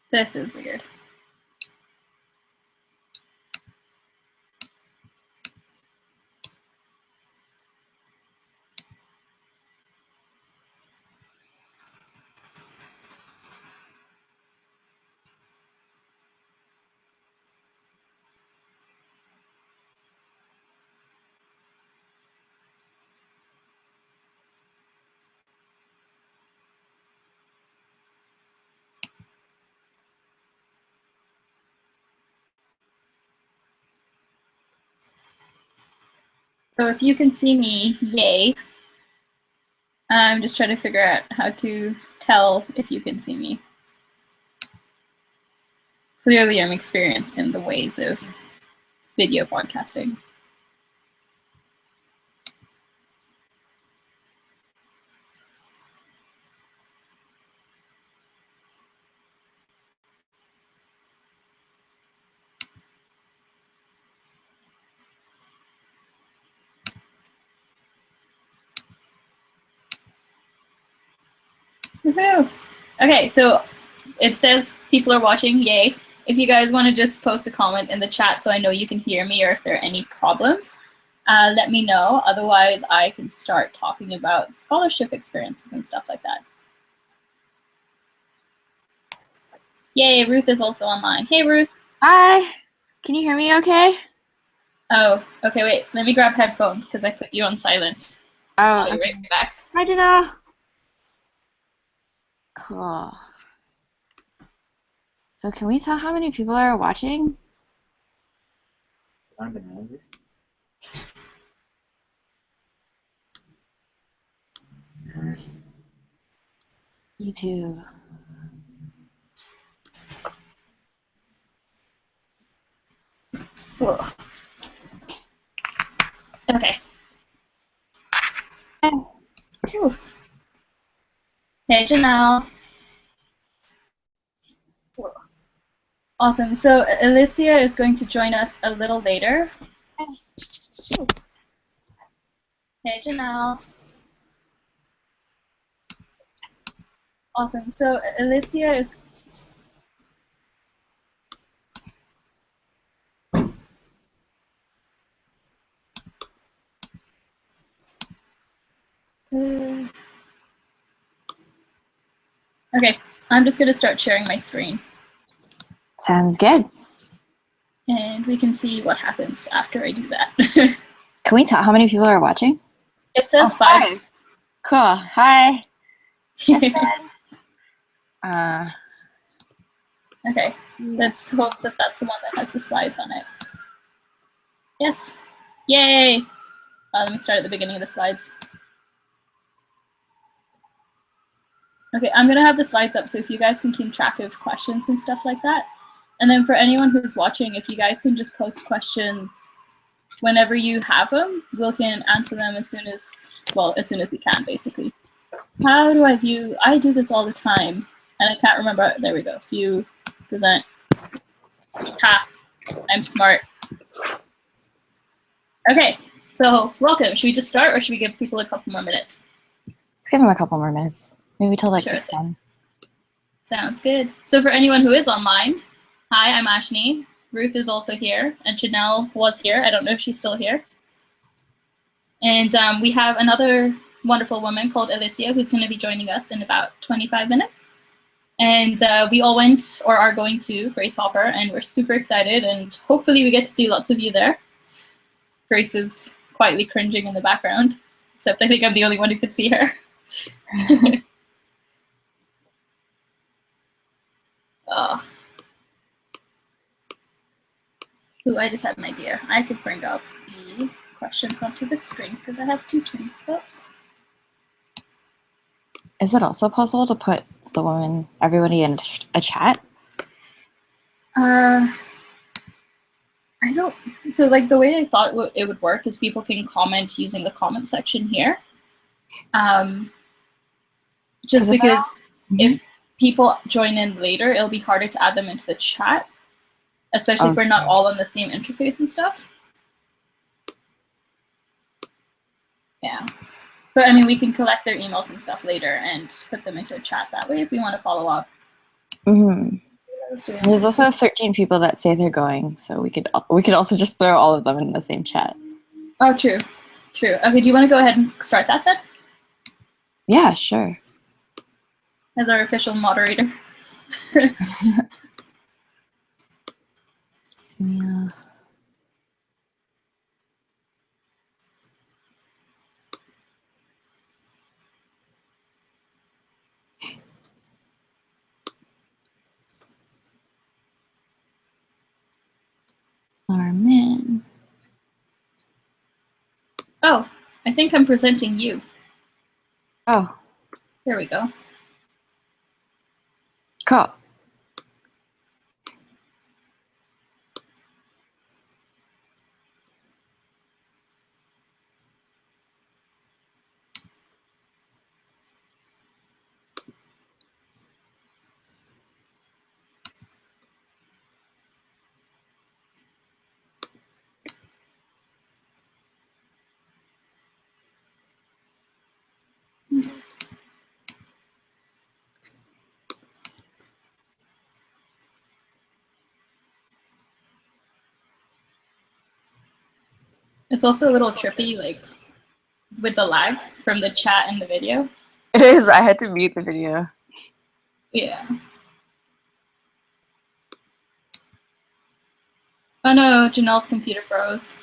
This is weird. So if you can see me, yay. I'm just trying to figure out how to tell if you can see me. Clearly, I'm experienced in the ways of video podcasting. Woohoo! Okay, so it says people are watching, yay. If you guys want to just post a comment in the chat so I know you can hear me, or if there are any problems, let me know. Otherwise, I can start talking about scholarship experiences and stuff like that. Yay, Ruth is also online. Hey, Ruth. Hi. Can you hear me okay? Oh, okay, wait. Let me grab headphones because I put you on silent. Oh, I'll be right back. Hi, Dana. Cool. So can we tell how many people are watching? YouTube. Cool. Okay. Whew. Hey, Janelle. Cool. Awesome. So Alicia is going to join us a little later. Ooh. Hey, Janelle. Awesome. So Alicia is... Okay, I'm just going to start sharing my screen. Sounds good. And we can see what happens after I do that. Can we tell how many people are watching? It says 5. Hi. Cool. Hi. Okay, let's hope that that's the one that has the slides on it. Yes. Yay. Let me start at the beginning of the slides. Okay, I'm going to have the slides up, so if you guys can keep track of questions and stuff like that. And then for anyone who's watching, if you guys can just post questions whenever you have them, we can answer them as soon as we can, basically. How do I view? I do this all the time, and I can't remember. There we go. View, present. Ha, I'm smart. Okay, so welcome. Should we just start, or should we give people a couple more minutes? Let's give them a couple more minutes. Maybe till like Sure 6:10. Sounds good. So for anyone who is online, hi, I'm Ashni. Ruth is also here, and Janelle was here. I don't know if she's still here. And we have another wonderful woman called Alicia who's going to be joining us in about 25 minutes. And we all went or are going to Grace Hopper, and we're super excited, and hopefully we get to see lots of you there. Grace is quietly cringing in the background, except I think I'm the only one who could see her. Oh. Ooh, I just had an idea. I could bring up the questions onto the screen because I have 2 screens. Oops. Is it also possible to put everybody in a chat? I don't. So like the way I thought it would work is people can comment using the comment section here. Just because if people join in later, it'll be harder to add them into the chat, especially if we're not all on the same interface and stuff. Yeah. But I mean, we can collect their emails and stuff later and put them into a chat that way if we want to follow up. There's also 13 people that say they're going, so we could also just throw all of them in the same chat. Oh, true. True. Okay, do you want to go ahead and start that then? Yeah, sure. As our official moderator. Yeah. Armin. Oh, I think I'm presenting you. Oh. There we go. Cool. It's also a little trippy, like, with the lag from the chat and the video. It is. I had to mute the video. Yeah. Oh no, Janelle's computer froze.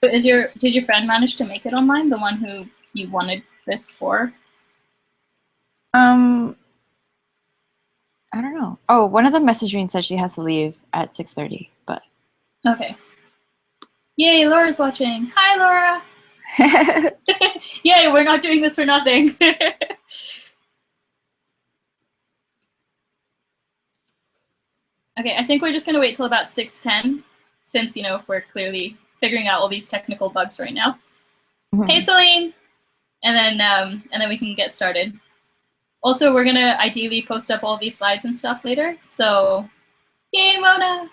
Did your friend manage to make it online, the one who you wanted this for? I don't know. Oh, one of them messaged me and said she has to leave at 6:30, but. Okay. Yay, Laura's watching. Hi, Laura. Yay, we're not doing this for nothing. Okay, I think we're just gonna wait till about 6:10, since we're clearly figuring out all these technical bugs right now. Mm-hmm. Hey, Celine, and then we can get started. Also, we're gonna ideally post up all these slides and stuff later. So, yay, Mona!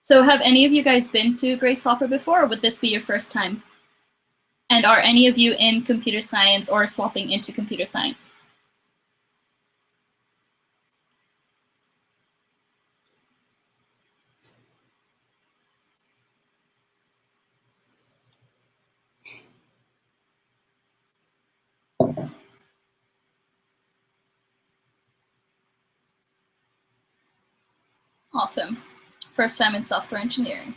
So have any of you guys been to Grace Hopper before, or would this be your first time? And are any of you in computer science or swapping into computer science? Awesome. First time in software engineering.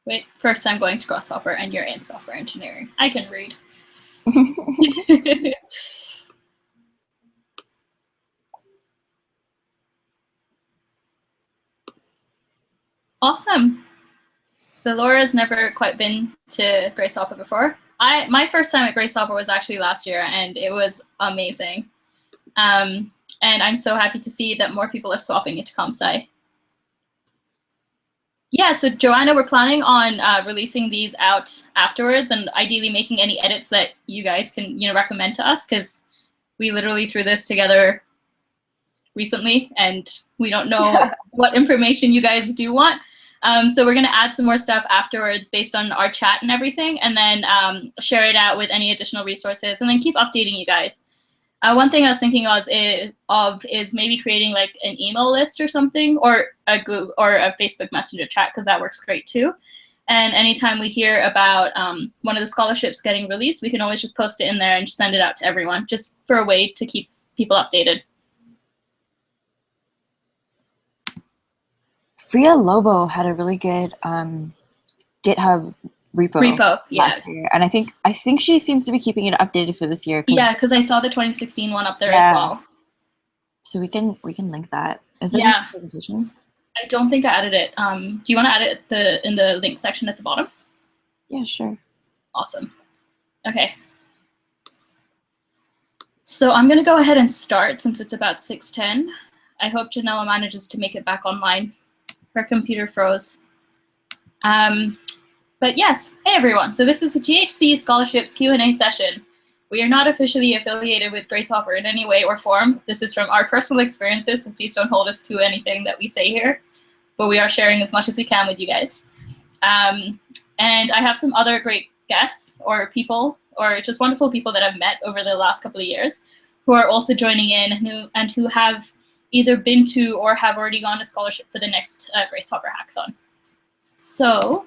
Wait, first time going to Grasshopper and you're in software engineering. I can read. Awesome. So Laura's never quite been to Grace Hopper before. My first time at Grace Hopper was actually last year, and it was amazing. And I'm so happy to see that more people are swapping into ComSci. Yeah, so Joanna, we're planning on releasing these out afterwards, and ideally making any edits that you guys can recommend to us, because we literally threw this together recently, and we don't know what information you guys do want. So we're going to add some more stuff afterwards based on our chat and everything, and then share it out with any additional resources, and then keep updating you guys. One thing I was thinking is maybe creating like an email list or something, or a Google or a Facebook Messenger chat, because that works great too. And anytime we hear about one of the scholarships getting released, we can always just post it in there and just send it out to everyone, just for a way to keep people updated. Fria Lobo had a really good GitHub repo last year, and I think she seems to be keeping it updated for this year. Yeah, because I saw the 2016 one up there as well. So we can link that. Is it in the presentation? I don't think I added it. Do you want to add it in the link section at the bottom? Yeah, sure. Awesome. Okay. So I'm going to go ahead and start since it's about 6:10. I hope Janella manages to make it back online. Her computer froze. But yes, hey everyone. So this is the GHC Scholarships Q&A session. We are not officially affiliated with Grace Hopper in any way or form. This is from our personal experiences, so please don't hold us to anything that we say here. But we are sharing as much as we can with you guys. And I have some other great guests or people or just wonderful people that I've met over the last couple of years who are also joining in and who have either been to or have already gone to scholarship for the next Grace Hopper Hackathon. So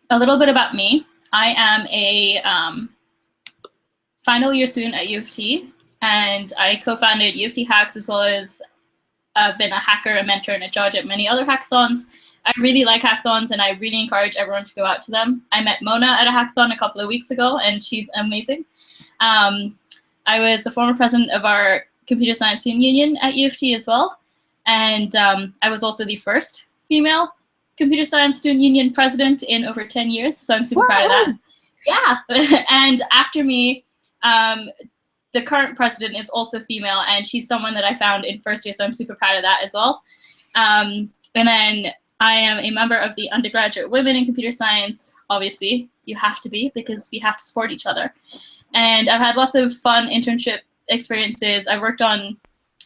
a little bit about me. I am a final year student at U of T, and I co-founded U of T Hacks, as well as been a hacker, a mentor, and a judge at many other hackathons. I really like hackathons, and I really encourage everyone to go out to them. I met Mona at a hackathon a couple of weeks ago, and she's amazing. I was the former president of our computer science student union at U of T as well, and I was also the first female computer science student union president in over 10 years, so I'm super proud of that. Yeah, and after me, the current president is also female, and she's someone that I found in first year, so I'm super proud of that as well. And then I am a member of the undergraduate women in computer science. Obviously, you have to be, because we have to support each other. And I've had lots of fun internship experiences. I've worked on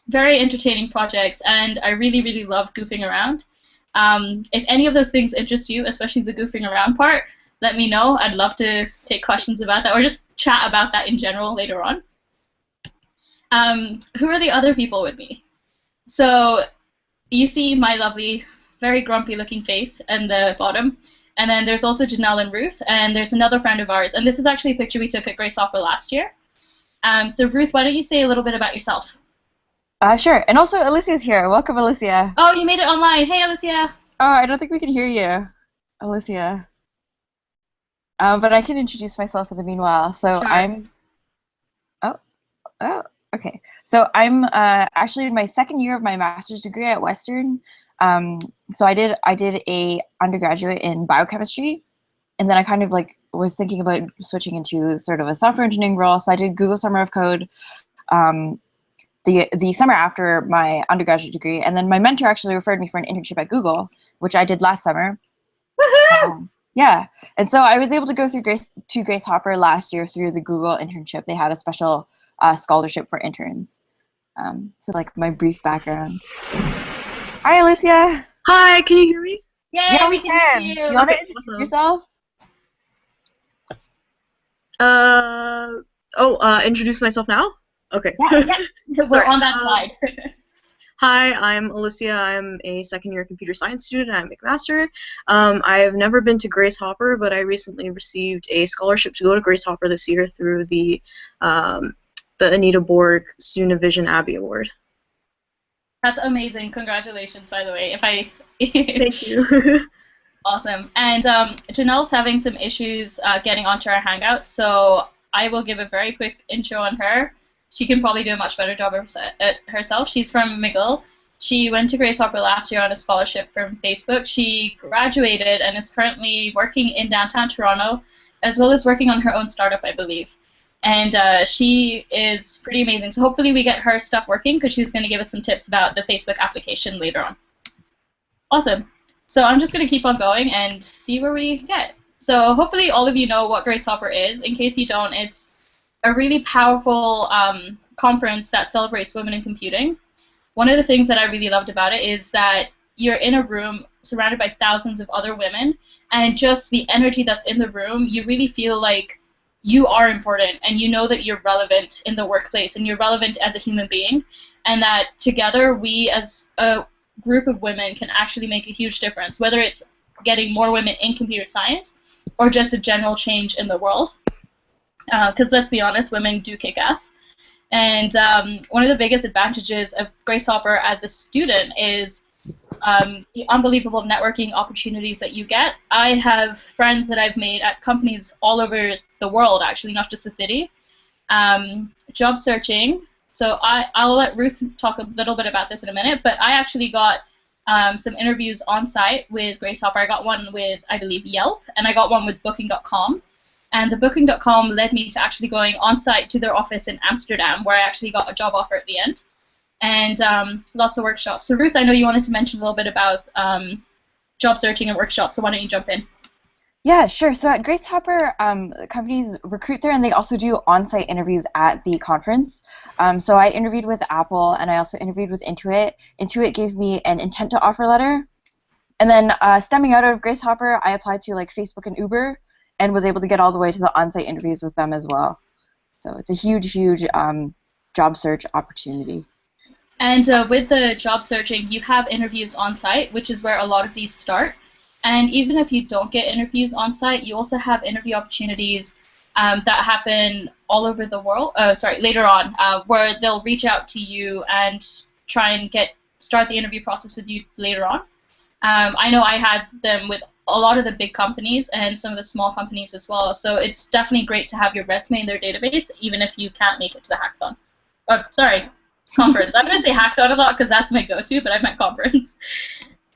very entertaining projects, and I really, really love goofing around. If any of those things interest you, especially the goofing around part, let me know. I'd love to take questions about that or just chat about that in general later on. Who are the other people with me? So you see my lovely, very grumpy looking face in the bottom. And then there's also Janelle and Ruth, and there's another friend of ours. And this is actually a picture we took at Grace Hopper last year. So Ruth, why don't you say a little bit about yourself? Sure. And also, Alicia's here. Welcome, Alicia. Oh, you made it online. Hey, Alicia. Oh, I don't think we can hear you, Alicia. But I can introduce myself in the meanwhile. So sure. I'm... Oh, okay. So I'm actually in my second year of my master's degree at Western. So I did a undergraduate in biochemistry, and then I kind of like was thinking about switching into sort of a software engineering role. So I did Google Summer of Code the summer after my undergraduate degree, and then my mentor actually referred me for an internship at Google, which I did last summer. Woohoo! Yeah, and so I was able to go through Grace Hopper last year through the Google internship. They had a special scholarship for interns. So like my brief background. Hi, Alicia. Hi, can you hear me? Yeah, we can hear you. Do you want to introduce yourself? Introduce myself now? Okay. Yeah. We're on that slide. Hi, I'm Alicia. I'm a second-year computer science student at McMaster. I've never been to Grace Hopper, but I recently received a scholarship to go to Grace Hopper this year through the Anita Borg Student of Vision Abbey Award. That's amazing. Congratulations, by the way. Thank you. Awesome. And Janelle's having some issues getting onto our Hangout, so I will give a very quick intro on her. She can probably do a much better job herself. She's from McGill. She went to Grace Hopper last year on a scholarship from Facebook. She graduated and is currently working in downtown Toronto, as well as working on her own startup, I believe. And she is pretty amazing. So hopefully we get her stuff working, because she's going to give us some tips about the Facebook application later on. Awesome. So I'm just going to keep on going and see where we get. So hopefully all of you know what Grace Hopper is. In case you don't, it's a really powerful conference that celebrates women in computing. One of the things that I really loved about it is that you're in a room surrounded by thousands of other women, and just the energy that's in the room, you really feel like you are important, and you know that you're relevant in the workplace, and you're relevant as a human being, and that together we as a group of women can actually make a huge difference, whether it's getting more women in computer science or just a general change in the world. Because let's be honest, women do kick ass. And one of the biggest advantages of Grace Hopper as a student is the unbelievable networking opportunities that you get. I have friends that I've made at companies all over the world, actually, not just the city. Job searching. So I'll let Ruth talk a little bit about this in a minute, but I actually got some interviews on site with Grace Hopper. I got one with, I believe, Yelp, and I got one with Booking.com. And the Booking.com led me to actually going on site to their office in Amsterdam, where I actually got a job offer at the end, and lots of workshops. So Ruth, I know you wanted to mention a little bit about job searching and workshops, so why don't you jump in? Yeah, sure. So at Grace Hopper, companies recruit there, and they also do on-site interviews at the conference. So I interviewed with Apple, and I also interviewed with Intuit. Intuit gave me an intent to offer letter, and then stemming out of Grace Hopper, I applied to like Facebook and Uber, and was able to get all the way to the on-site interviews with them as well. So it's a huge, huge job search opportunity. And with the job searching, you have interviews on site, which is where a lot of these start. And even if you don't get interviews on site, you also have interview opportunities that happen all over the world. Later on, where they'll reach out to you and try and start the interview process with you later on. I know I had them with a lot of the big companies and some of the small companies as well. So it's definitely great to have your resume in their database, even if you can't make it to the hackathon. Conference. I'm going to say hackathon a lot because that's my go-to, but I meant conference.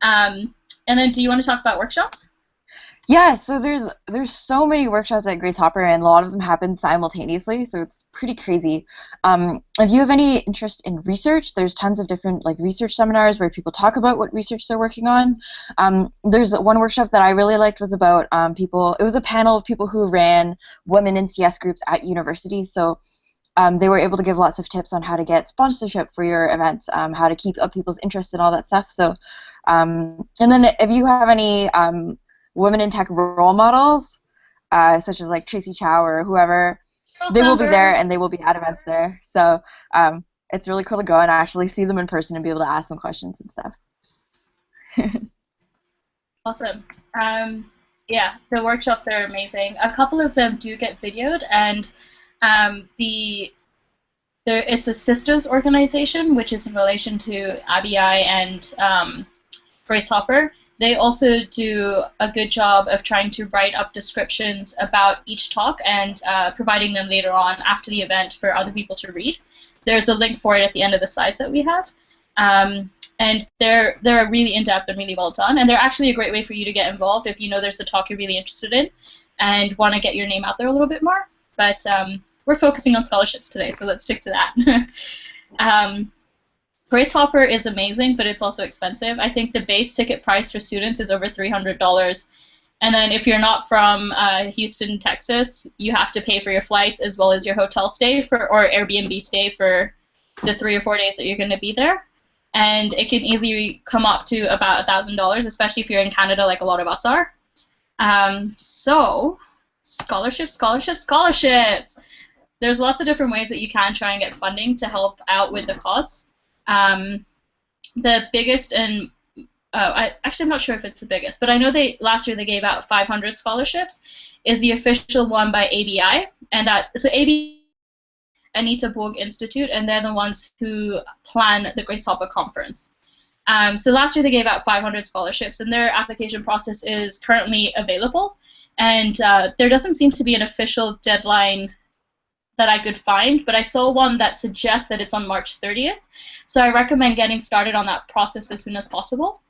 And then do you want to talk about workshops? Yeah, so there's so many workshops at Grace Hopper, and a lot of them happen simultaneously, so it's pretty crazy. If you have any interest in research, there's tons of different like research seminars where people talk about what research they're working on. There's one workshop that I really liked was about it was a panel of people who ran women in CS groups at universities, so they were able to give lots of tips on how to get sponsorship for your events, how to keep up people's interest and all that stuff. So, and then if you have any women in tech role models, such as like Tracy Chow or whoever, they will be there and they will be at events there. So it's really cool to go and actually see them in person and be able to ask them questions and stuff. Awesome. Yeah, the workshops are amazing. A couple of them do get videoed, and it's a sisters organization, which is in relation to ABI and Grace Hopper. They also do a good job of trying to write up descriptions about each talk and providing them later on after the event for other people to read. There's a link for it at the end of the slides that we have. And they're really in-depth and really well done, and they're actually a great way for you to get involved if you know there's a talk you're really interested in and want to get your name out there a little bit more. But we're focusing on scholarships today, so let's stick to that. Grace Hopper is amazing, but it's also expensive. I think the base ticket price for students is over $300. And then if you're not from Houston, Texas, you have to pay for your flights as well as your hotel stay or Airbnb stay for the 3 or 4 days that you're going to be there. And it can easily come up to about $1,000, especially if you're in Canada like a lot of us are. So scholarships. There's lots of different ways that you can try and get funding to help out with the costs. The biggest and I'm not sure if it's the biggest, but I know last year they gave out 500 scholarships. Is the official one by ABI, and so ABI, Anita Borg Institute, and they're the ones who plan the Grace Hopper conference. So last year they gave out 500 scholarships, and their application process is currently available. And there doesn't seem to be an official deadline that I could find, but I saw one that suggests that it's on March 30th. So I recommend getting started on that process as soon as possible.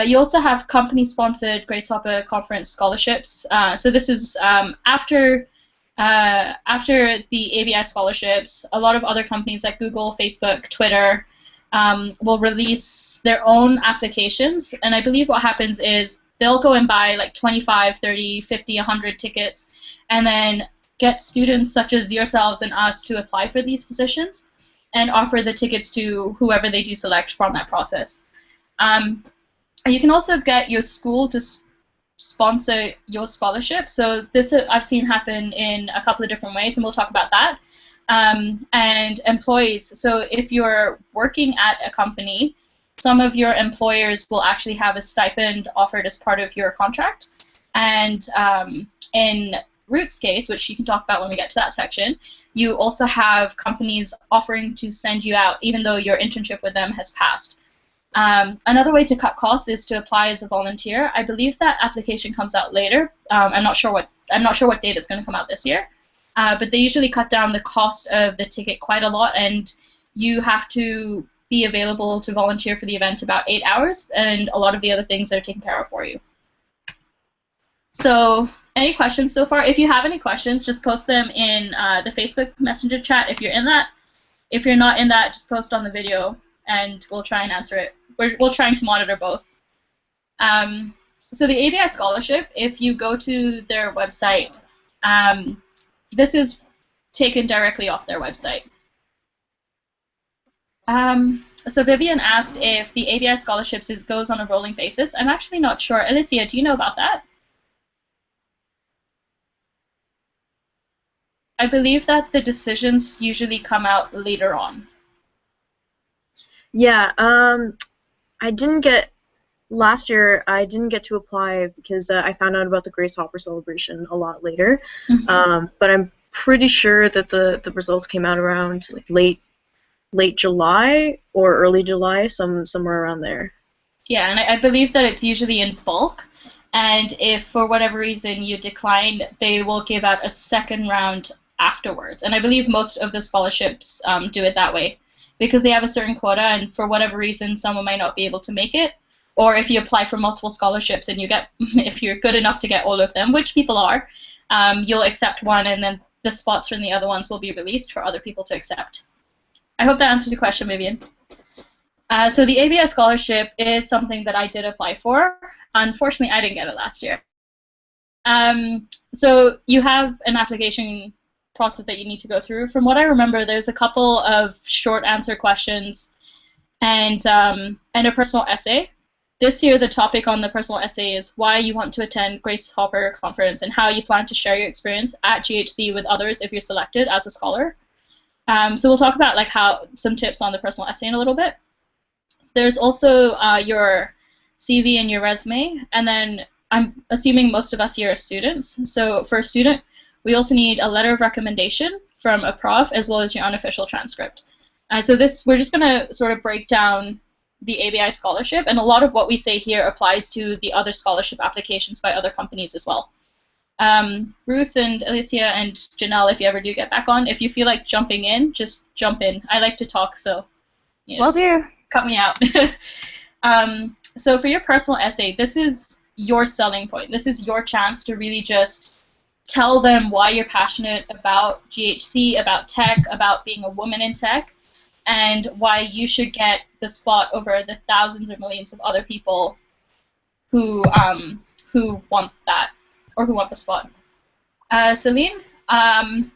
You also have company-sponsored Grace Hopper Conference scholarships. So this is after the ABI scholarships, a lot of other companies like Google, Facebook, Twitter will release their own applications. And I believe what happens is they'll go and buy like 25, 30, 50, 100 tickets, and then get students such as yourselves and us to apply for these positions and offer the tickets to whoever they do select from that process. You can also get your school to sponsor your scholarship. So this I've seen happen in a couple of different ways, and we'll talk about that. And employees. So if you're working at a company, some of your employers will actually have a stipend offered as part of your contract. And in Root's case, which you can talk about when we get to that section, you also have companies offering to send you out even though your internship with them has passed. Another way to cut costs is to apply as a volunteer. I believe that application comes out later. I'm not sure what date it's going to come out this year, but they usually cut down the cost of the ticket quite a lot, and you have to be available to volunteer for the event about 8 hours, and a lot of the other things are taken care of for you. So any questions so far? If you have any questions, just post them in the Facebook Messenger chat if you're in that. If you're not in that, just post on the video, and we'll try and answer it. We're trying to monitor both. So the ABI Scholarship, if you go to their website, this is taken directly off their website. So Vivian asked if the ABI Scholarships goes on a rolling basis. I'm actually not sure. Alicia, do you know about that? I believe that the decisions usually come out later on. Yeah, I didn't get, last year I didn't get to apply because I found out about the Grace Hopper celebration a lot later. But I'm pretty sure that the results came out around like late July or early July, somewhere around there. Yeah, and I believe that it's usually in bulk, and if for whatever reason you decline, they will give out a second round afterwards. And I believe most of the scholarships do it that way, because they have a certain quota, and for whatever reason someone might not be able to make it, or if you apply for multiple scholarships and you get, if you're good enough to get all of them, which people are, you'll accept one, and then the spots from the other ones will be released for other people to accept. I hope that answers your question, Vivian. So the ABI Scholarship is something that I did apply for. Unfortunately, I didn't get it last year. So you have an application process that you need to go through. From what I remember, there's a couple of short answer questions and a personal essay. This year, the topic on the personal essay is why you want to attend Grace Hopper Conference and how you plan to share your experience at GHC with others if you're selected as a scholar. So we'll talk about like some tips on the personal essay in a little bit. There's also your CV and your resume, and then I'm assuming most of us here are students. So for a student, we also need a letter of recommendation from a prof as well as your unofficial transcript. So we're just going to sort of break down the ABI Scholarship, and a lot of what we say here applies to the other scholarship applications by other companies as well. Ruth and Alicia and Janelle, if you ever do get back on, if you feel like jumping in, just jump in. I like to talk, so Will do. Cut me out. So for your personal essay, this is your selling point. This is your chance to really just tell them why you're passionate about GHC, about tech, about being a woman in tech, and why you should get the spot over the thousands or millions of other people who want that, or who want the spot. Celine, I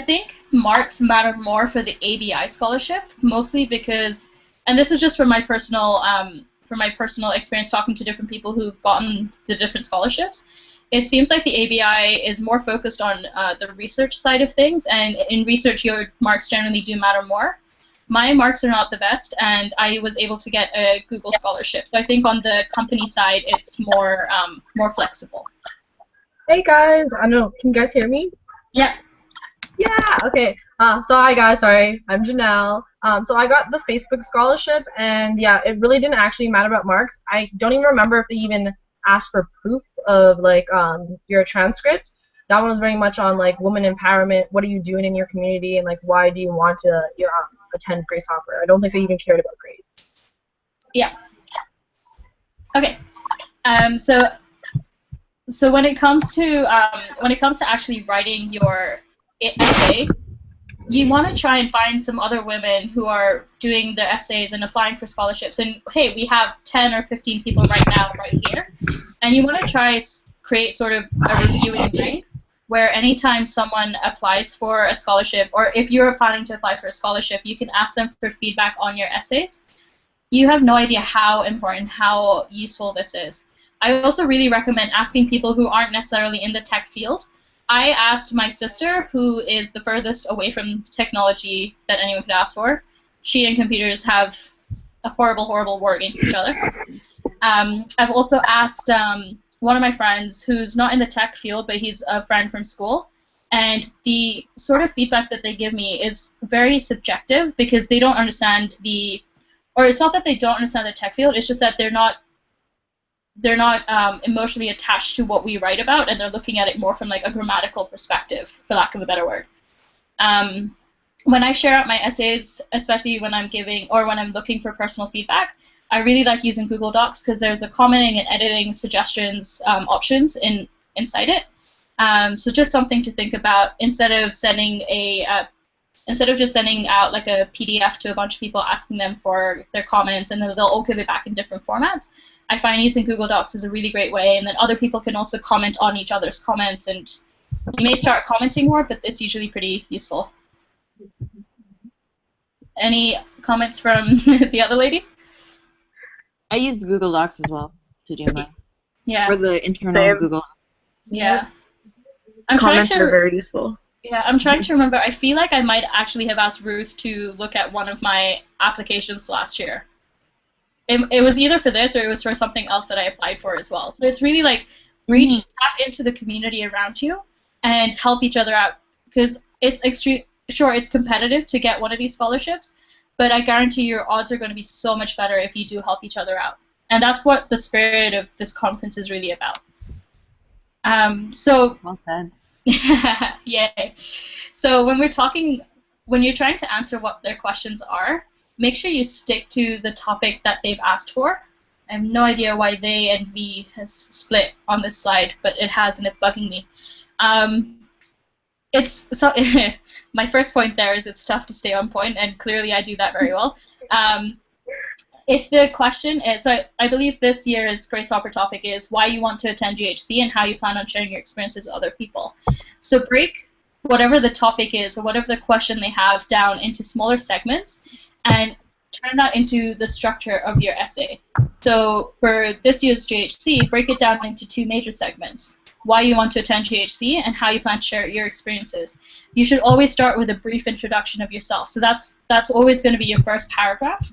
think marks matter more for the ABI Scholarship, mostly because, and this is just from my personal experience talking to different people who've gotten the different scholarships. It seems like the ABI is more focused on the research side of things, and in research your marks generally do matter more. My marks are not the best, and I was able to get a Google Scholarship. So I think on the company side, it's more flexible. Hey guys, I don't know, can you guys hear me? Yeah. Yeah, okay. So hi guys, sorry, I'm Janelle. So I got the Facebook scholarship, and yeah, it really didn't actually matter about marks. I don't even remember if they even asked for proof of like your transcript. That one was very much on like woman empowerment. What are you doing in your community, and like why do you want to attend Grace Hopper? I don't think they even cared about grades. Yeah. Okay. So when it comes to actually writing your essay, you want to try and find some other women who are doing their essays and applying for scholarships. And hey, we have 10 or 15 people right now, right here. And you want to try create sort of a reviewing ring where anytime someone applies for a scholarship, or if you're planning to apply for a scholarship, you can ask them for feedback on your essays. You have no idea how important, how useful this is. I also really recommend asking people who aren't necessarily in the tech field. I asked my sister, who is the furthest away from technology that anyone could ask for. She and computers have a horrible, horrible war against each other. I've also asked one of my friends who's not in the tech field, but he's a friend from school. And the sort of feedback that they give me is very subjective because they don't understand or it's not that they don't understand the tech field, it's just that they're not emotionally attached to what we write about, and they're looking at it more from like a grammatical perspective, for lack of a better word. when I share out my essays, especially when I'm giving or when I'm looking for personal feedback, I really like using Google Docs because there's a commenting and editing suggestions options inside it. So just something to think about instead of sending instead of just sending out like a PDF to a bunch of people asking them for their comments and then they'll all give it back in different formats. I find using Google Docs is a really great way, and then other people can also comment on each other's comments, and you may start commenting more, but it's usually pretty useful. Any comments from the other ladies? I used Google Docs as well to do mine. Yeah. For the internal Same. Google. Yeah. Comments are very useful. Yeah, I'm trying to remember. I feel like I might actually have asked Ruth to look at one of my applications last year. It was either for this or it was for something else that I applied for as well. So it's really like tap into the community around you and help each other out, because it's sure, it's competitive to get one of these scholarships, but I guarantee your odds are going to be so much better if you do help each other out. And that's what the spirit of this conference is really about. So Well said. Yay. So when you're trying to answer what their questions are, make sure you stick to the topic that they've asked for. I have no idea why they and V has split on this slide, but it has, and it's bugging me. My first point there is it's tough to stay on point, and clearly I do that very well. If the question is, so I believe this year's Grace Hopper topic is why you want to attend GHC and how you plan on sharing your experiences with other people. So break whatever the topic is or whatever the question they have down into smaller segments and turn that into the structure of your essay. So for this year's GHC, break it down into 2 major segments: why you want to attend GHC and how you plan to share your experiences. You should always start with a brief introduction of yourself. So that's always going to be your first paragraph.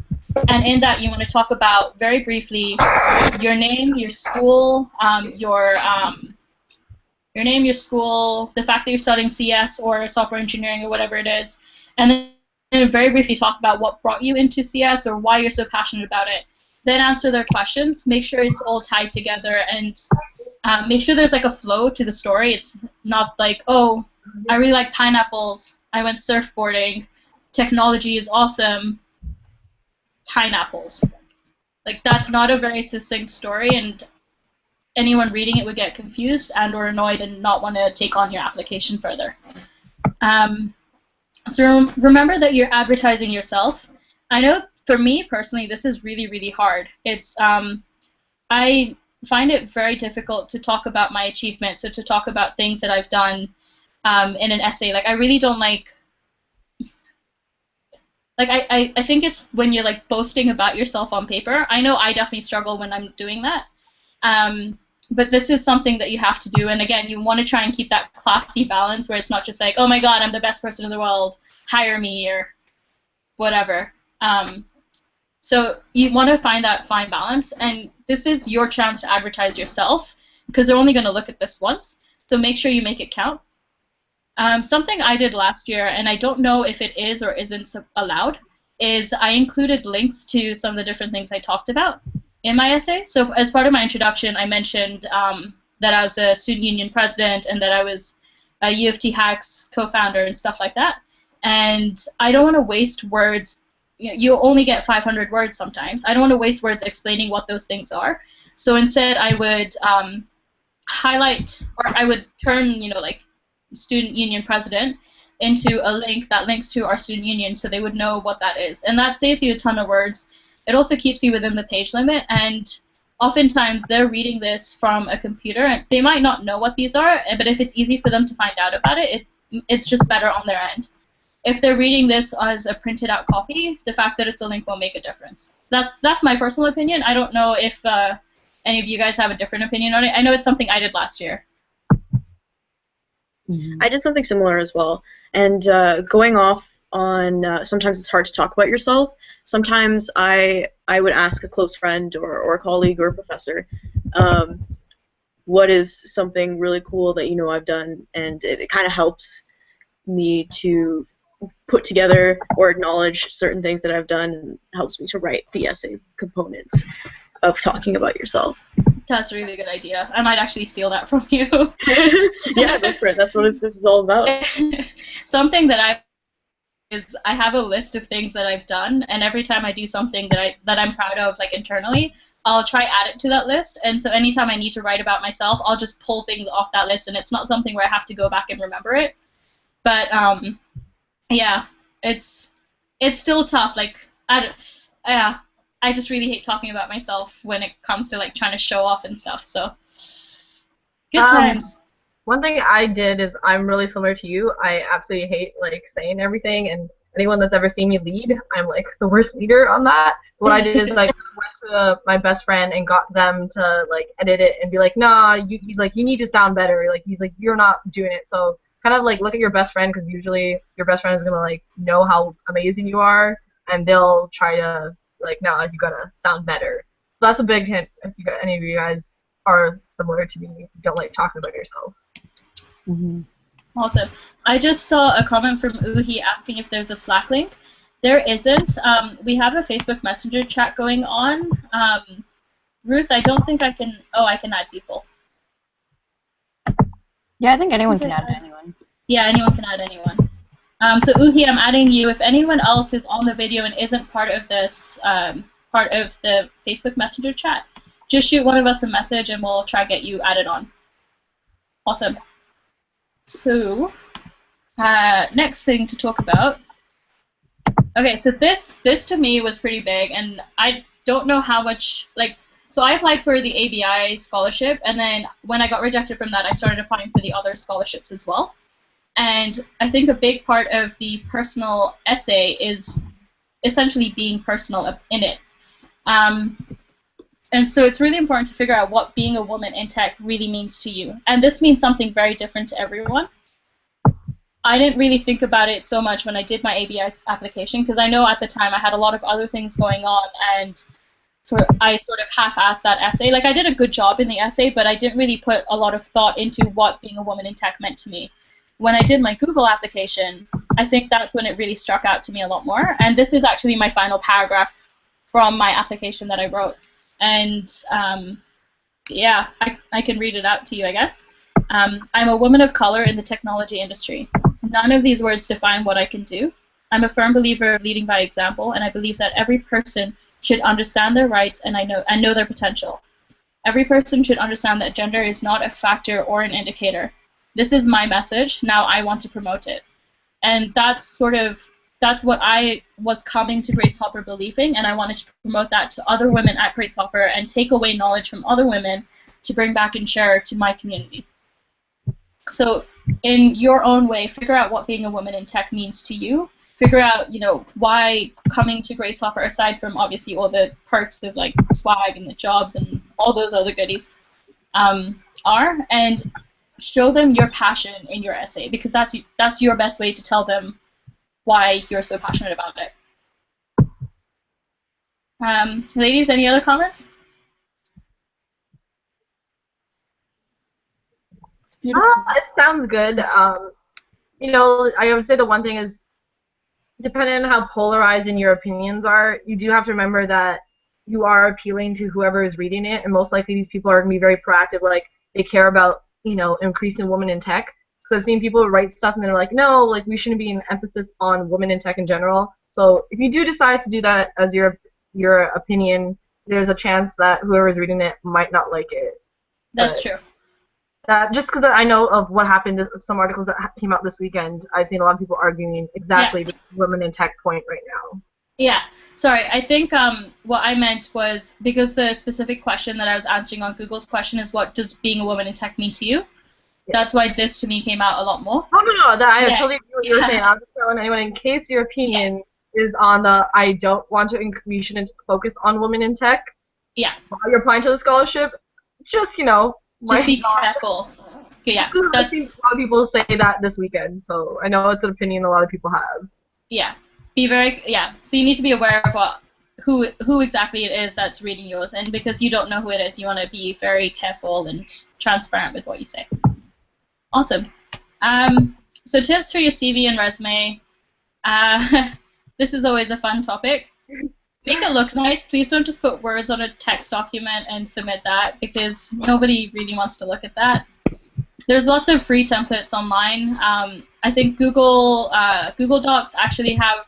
And in that, you want to talk about, very briefly, your name, your school, your name, your school, the fact that you're studying CS or software engineering or whatever it is, and then very briefly talk about what brought you into CS or why you're so passionate about it. Then answer their questions. Make sure it's all tied together, and make sure there's like a flow to the story. It's not like, oh, I really like pineapples, I went surfboarding, technology is awesome, pineapples. Like, that's not a very succinct story, and anyone reading it would get confused and or annoyed and not want to take on your application further. So remember that you're advertising yourself. I know for me personally, this is really, really hard. It's I find it very difficult to talk about my achievements or to talk about things that I've done in an essay. Like, I really don't like I think it's when you're like boasting about yourself on paper. I know I definitely struggle when I'm doing that. But this is something that you have to do, and again, you want to try and keep that classy balance where it's not just like, oh my god, I'm the best person in the world, hire me, or whatever. So you want to find that fine balance, and this is your chance to advertise yourself, because they're only going to look at this once, so make sure you make it count. Something I did last year, and I don't know if it is or isn't allowed, is I included links to some of the different things I talked about in my essay. So as part of my introduction, I mentioned that I was a student union president and that I was a U of T Hacks co-founder and stuff like that. And I don't want to waste words. You only get 500 words sometimes. I don't want to waste words explaining what those things are. So instead, I would highlight, or I would turn, like student union president into a link that links to our student union, so they would know what that is. And that saves you a ton of words. It also keeps you within the page limit, and oftentimes they're reading this from a computer, and they might not know what these are, but if it's easy for them to find out about it, it's just better on their end. If they're reading this as a printed out copy, the fact that it's a link will make a difference. That's my personal opinion. I don't know if any of you guys have a different opinion on it. I know it's something I did last year. I did something similar as well, and going off on sometimes it's hard to talk about yourself. Sometimes I would ask a close friend or a colleague or a professor, what is something really cool that I've done, and it kind of helps me to put together or acknowledge certain things that I've done, and helps me to write the essay components of talking about yourself. That's a really good idea. I might actually steal that from you. Yeah, go for it. That's what this is all about. Something that is I have a list of things that I've done, and every time I do something that I'm proud of, like internally, I'll try add it to that list. And so anytime I need to write about myself, I'll just pull things off that list, and it's not something where I have to go back and remember it. But yeah, it's still tough. Like I just really hate talking about myself when it comes to like trying to show off and stuff. So good times. One thing I did is I'm really similar to you. I absolutely hate like saying everything, and anyone that's ever seen me lead, I'm like the worst leader on that. What I did is like I went to my best friend and got them to like edit it and be like, nah, he's like, you need to sound better. Like he's like, you're not doing it. So kind of like look at your best friend, because usually your best friend is gonna like know how amazing you are, and they'll try to like, nah, you gotta sound better. So that's a big hint if you got, any of you guys are similar to me, you don't like talking about yourself. Mm-hmm. Awesome. I just saw a comment from Uhi asking if there's a Slack link. There isn't. We have a Facebook Messenger chat going on. Ruth, I don't think I can. Oh, I can add people. Yeah, I think anyone can add anyone. Yeah, anyone can add anyone. So Uhi, I'm adding you. If anyone else is on the video and isn't part of this, part of the Facebook Messenger chat, just shoot one of us a message and we'll try to get you added on. Awesome. So, next thing to talk about. Okay, so this to me was pretty big, and I don't know how much, like, so I applied for the ABI scholarship, and then when I got rejected from that, I started applying for the other scholarships as well. And I think a big part of the personal essay is essentially being personal in it. And so it's really important to figure out what being a woman in tech really means to you. And this means something very different to everyone. I didn't really think about it so much when I did my ABI application, because I know at the time I had a lot of other things going on, and I sort of half-assed that essay. Like, I did a good job in the essay, but I didn't really put a lot of thought into what being a woman in tech meant to me. When I did my Google application, I think that's when it really struck out to me a lot more. And this is actually my final paragraph from my application that I wrote. And yeah, I can read it out to you, I guess. I'm a woman of color in the technology industry. None of these words define what I can do. I'm a firm believer of leading by example, and I believe that every person should understand their rights and know their potential. Every person should understand that gender is not a factor or an indicator. This is my message. Now I want to promote it. And that's what I was coming to Grace Hopper believing, and I wanted to promote that to other women at Grace Hopper and take away knowledge from other women to bring back and share to my community. So in your own way, figure out what being a woman in tech means to you. Figure out, why coming to Grace Hopper, aside from obviously all the perks of like the swag and the jobs and all those other goodies, are, and show them your passion in your essay, because that's your best way to tell them why you're so passionate about it. Ladies, any other comments? It's beautiful. It sounds good. I would say the one thing is, depending on how polarized your opinions are, you do have to remember that you are appealing to whoever is reading it, and most likely these people are going to be very proactive, like they care about, increasing women in tech. So I've seen people write stuff and they're like, no, like we shouldn't be an emphasis on women in tech in general. So if you do decide to do that as your opinion, there's a chance that whoever's reading it might not like it. That's true. Just because I know of what happened, some articles that came out this weekend, I've seen a lot of people arguing exactly the women in tech point right now. Yeah, sorry, I think what I meant was, because the specific question that I was answering on Google's question is, what does being a woman in tech mean to you? Yeah. That's why this to me came out a lot more. Oh, no, I totally agree with what you were saying. I'm just telling anyone, in case your opinion is on the, I don't want to, we shouldn't focus on women in tech. Yeah. While you're applying to the scholarship, just, just be careful. Yeah. I've seen a lot of people say that this weekend, so I know it's an opinion a lot of people have. Yeah. Be very, so you need to be aware of who exactly it is that's reading yours, and because you don't know who it is, you want to be very careful and transparent with what you say. Awesome. So tips for your CV and resume. This is always a fun topic. Make it look nice. Please don't just put words on a text document and submit that, because nobody really wants to look at that. There's lots of free templates online. I think Google Docs actually have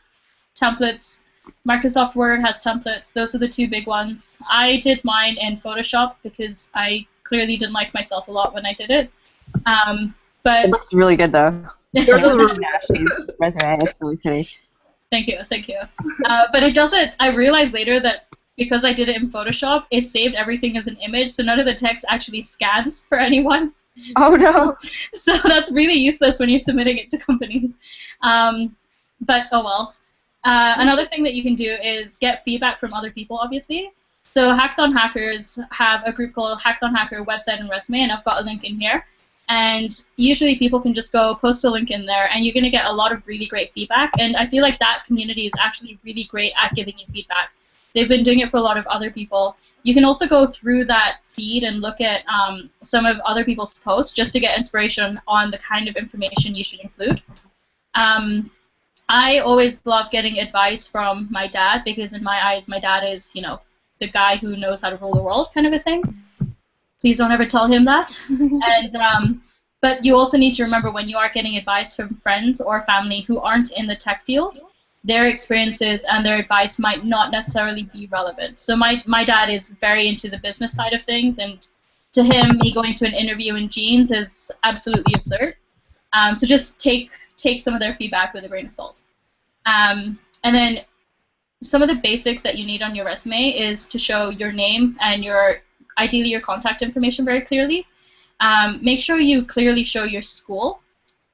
templates. Microsoft Word has templates. Those are the two big ones. I did mine in Photoshop because I clearly didn't like myself a lot when I did it. But it looks really good though. Resume. It's really pretty. Thank you. But it doesn't. I realized later that because I did it in Photoshop, it saved everything as an image, so none of the text actually scans for anyone. Oh no. So that's really useless when you're submitting it to companies. But oh well. Another thing that you can do is get feedback from other people, obviously. So Hackathon Hackers have a group called Hackathon Hacker Website and Resume, and I've got a link in here. And usually people can just go post a link in there, and you're going to get a lot of really great feedback. And I feel like that community is actually really great at giving you feedback. They've been doing it for a lot of other people. You can also go through that feed and look at some of other people's posts just to get inspiration on the kind of information you should include. I always love getting advice from my dad because in my eyes, my dad is, you know, the guy who knows how to rule the world kind of a thing. Please don't ever tell him that. And but you also need to remember when you are getting advice from friends or family who aren't in the tech field, their experiences and their advice might not necessarily be relevant. So my dad is very into the business side of things, and to him, me going to an interview in jeans is absolutely absurd. So just take some of their feedback with a grain of salt. And then some of the basics that you need on your resume is to show your name and ideally your contact information very clearly. Make sure you clearly show your school.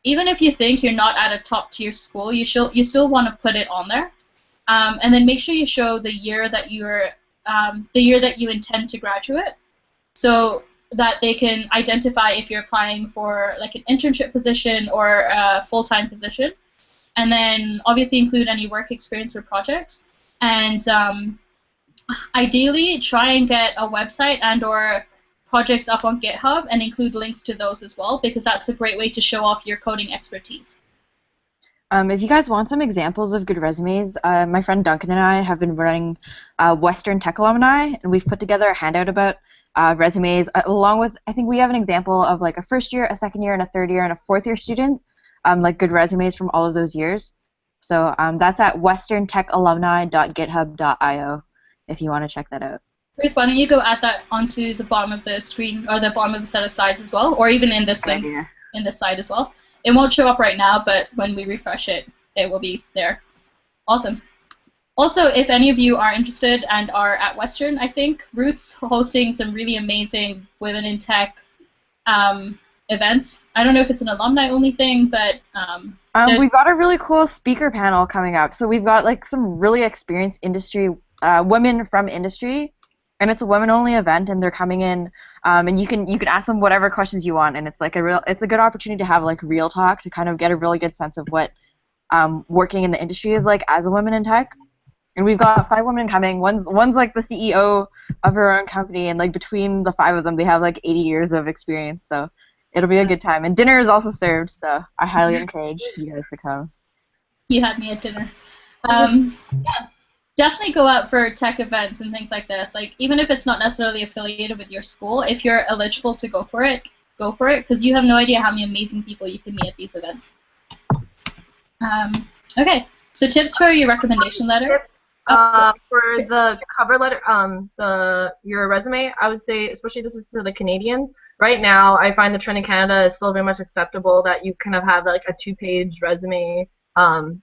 Even if you think you're not at a top tier school, you still want to put it on there. And then make sure you show the year that you intend to graduate, so that they can identify if you're applying for like an internship position or a full-time position. And then obviously include any work experience or projects. And ideally try and get a website and or projects up on GitHub and include links to those as well, because that's a great way to show off your coding expertise. If you guys want some examples of good resumes, my friend Duncan and I have been running Western Tech Alumni, and we've put together a handout about resumes, along with, I think we have an example of like a first year, a second year, and a third year, and a fourth year student, like good resumes from all of those years. So that's at westerntechalumni.github.io if you want to check that out. Ruth, why don't you go add that onto the bottom of the screen or the bottom of the set of slides as well, or even in this link in this slide as well. It won't show up right now, but when we refresh it, it will be there. Awesome. Also, if any of you are interested and are at Western, I think Ruth's hosting some really amazing Women in Tech events. I don't know if it's an alumni-only thing, but we've got a really cool speaker panel coming up. So we've got like some really experienced industry women from industry, and it's a women-only event, and they're coming in, and you can ask them whatever questions you want, and it's like it's a good opportunity to have like real talk to kind of get a really good sense of what working in the industry is like as a woman in tech. And we've got 5 women coming. One's like the CEO of her own company, and like between the 5 of them, they have like 80 years of experience. So it'll be a good time. And dinner is also served, so I highly encourage you guys to come. You had me at dinner. Yeah, definitely go out for tech events and things like this. Like even if it's not necessarily affiliated with your school, if you're eligible to go for it, because you have no idea how many amazing people you can meet at these events. Okay, so tips for your recommendation letter. For the cover letter, your resume, I would say, especially this is to the Canadians. Right now, I find the trend in Canada is still very much acceptable that you kind of have like a 2-page resume, and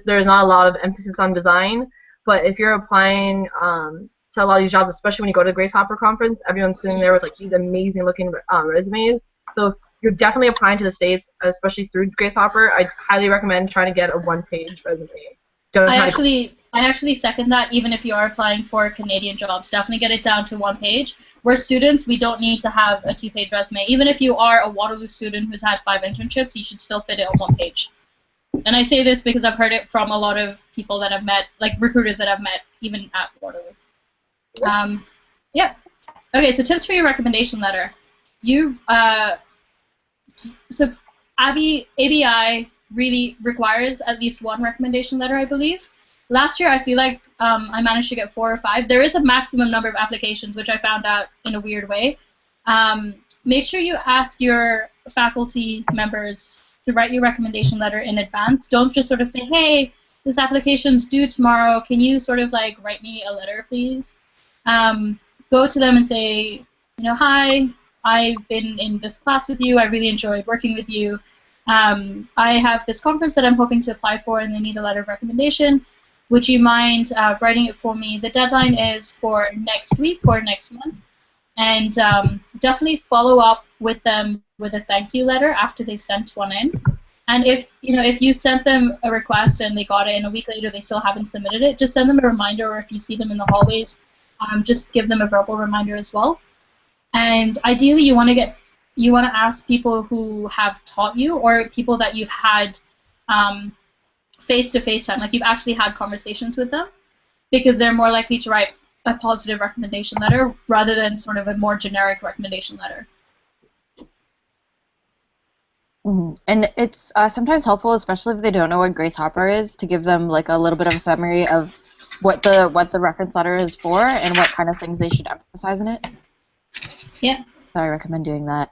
there's not a lot of emphasis on design. But if you're applying to a lot of these jobs, especially when you go to the Grace Hopper conference, everyone's sitting there with like these amazing looking resumes. So if you're definitely applying to the States, especially through Grace Hopper, I highly recommend trying to get a 1-page resume. I actually second that. Even if you are applying for Canadian jobs, definitely get it down to 1 page. We're students, we don't need to have a 2-page resume. Even if you are a Waterloo student who's had 5 internships, you should still fit it on 1 page. And I say this because I've heard it from a lot of people that I've met, like recruiters that I've met even at Waterloo. Yeah. Okay, so tips for your recommendation letter. So ABI really requires at least 1 recommendation letter, I believe. Last year, I feel like I managed to get 4 or 5. There is a maximum number of applications, which I found out in a weird way. Make sure you ask your faculty members to write your recommendation letter in advance. Don't just sort of say, hey, this application's due tomorrow. Can you sort of like write me a letter, please? Go to them and say, hi, I've been in this class with you. I really enjoyed working with you. I have this conference that I'm hoping to apply for, and they need a letter of recommendation. Would you mind writing it for me? The deadline is for next week or next month. And definitely follow up with them with a thank you letter after they've sent one in. And if you sent them a request and they got it and a week later they still haven't submitted it, just send them a reminder, or if you see them in the hallways, just give them a verbal reminder as well. And ideally, you want to ask people who have taught you, or people that you've had face-to-face time, like you've actually had conversations with them, because they're more likely to write a positive recommendation letter rather than sort of a more generic recommendation letter. Mm-hmm. And it's sometimes helpful, especially if they don't know what Grace Hopper is, to give them like a little bit of a summary of what the reference letter is for and what kind of things they should emphasize in it. Yeah. So I recommend doing that.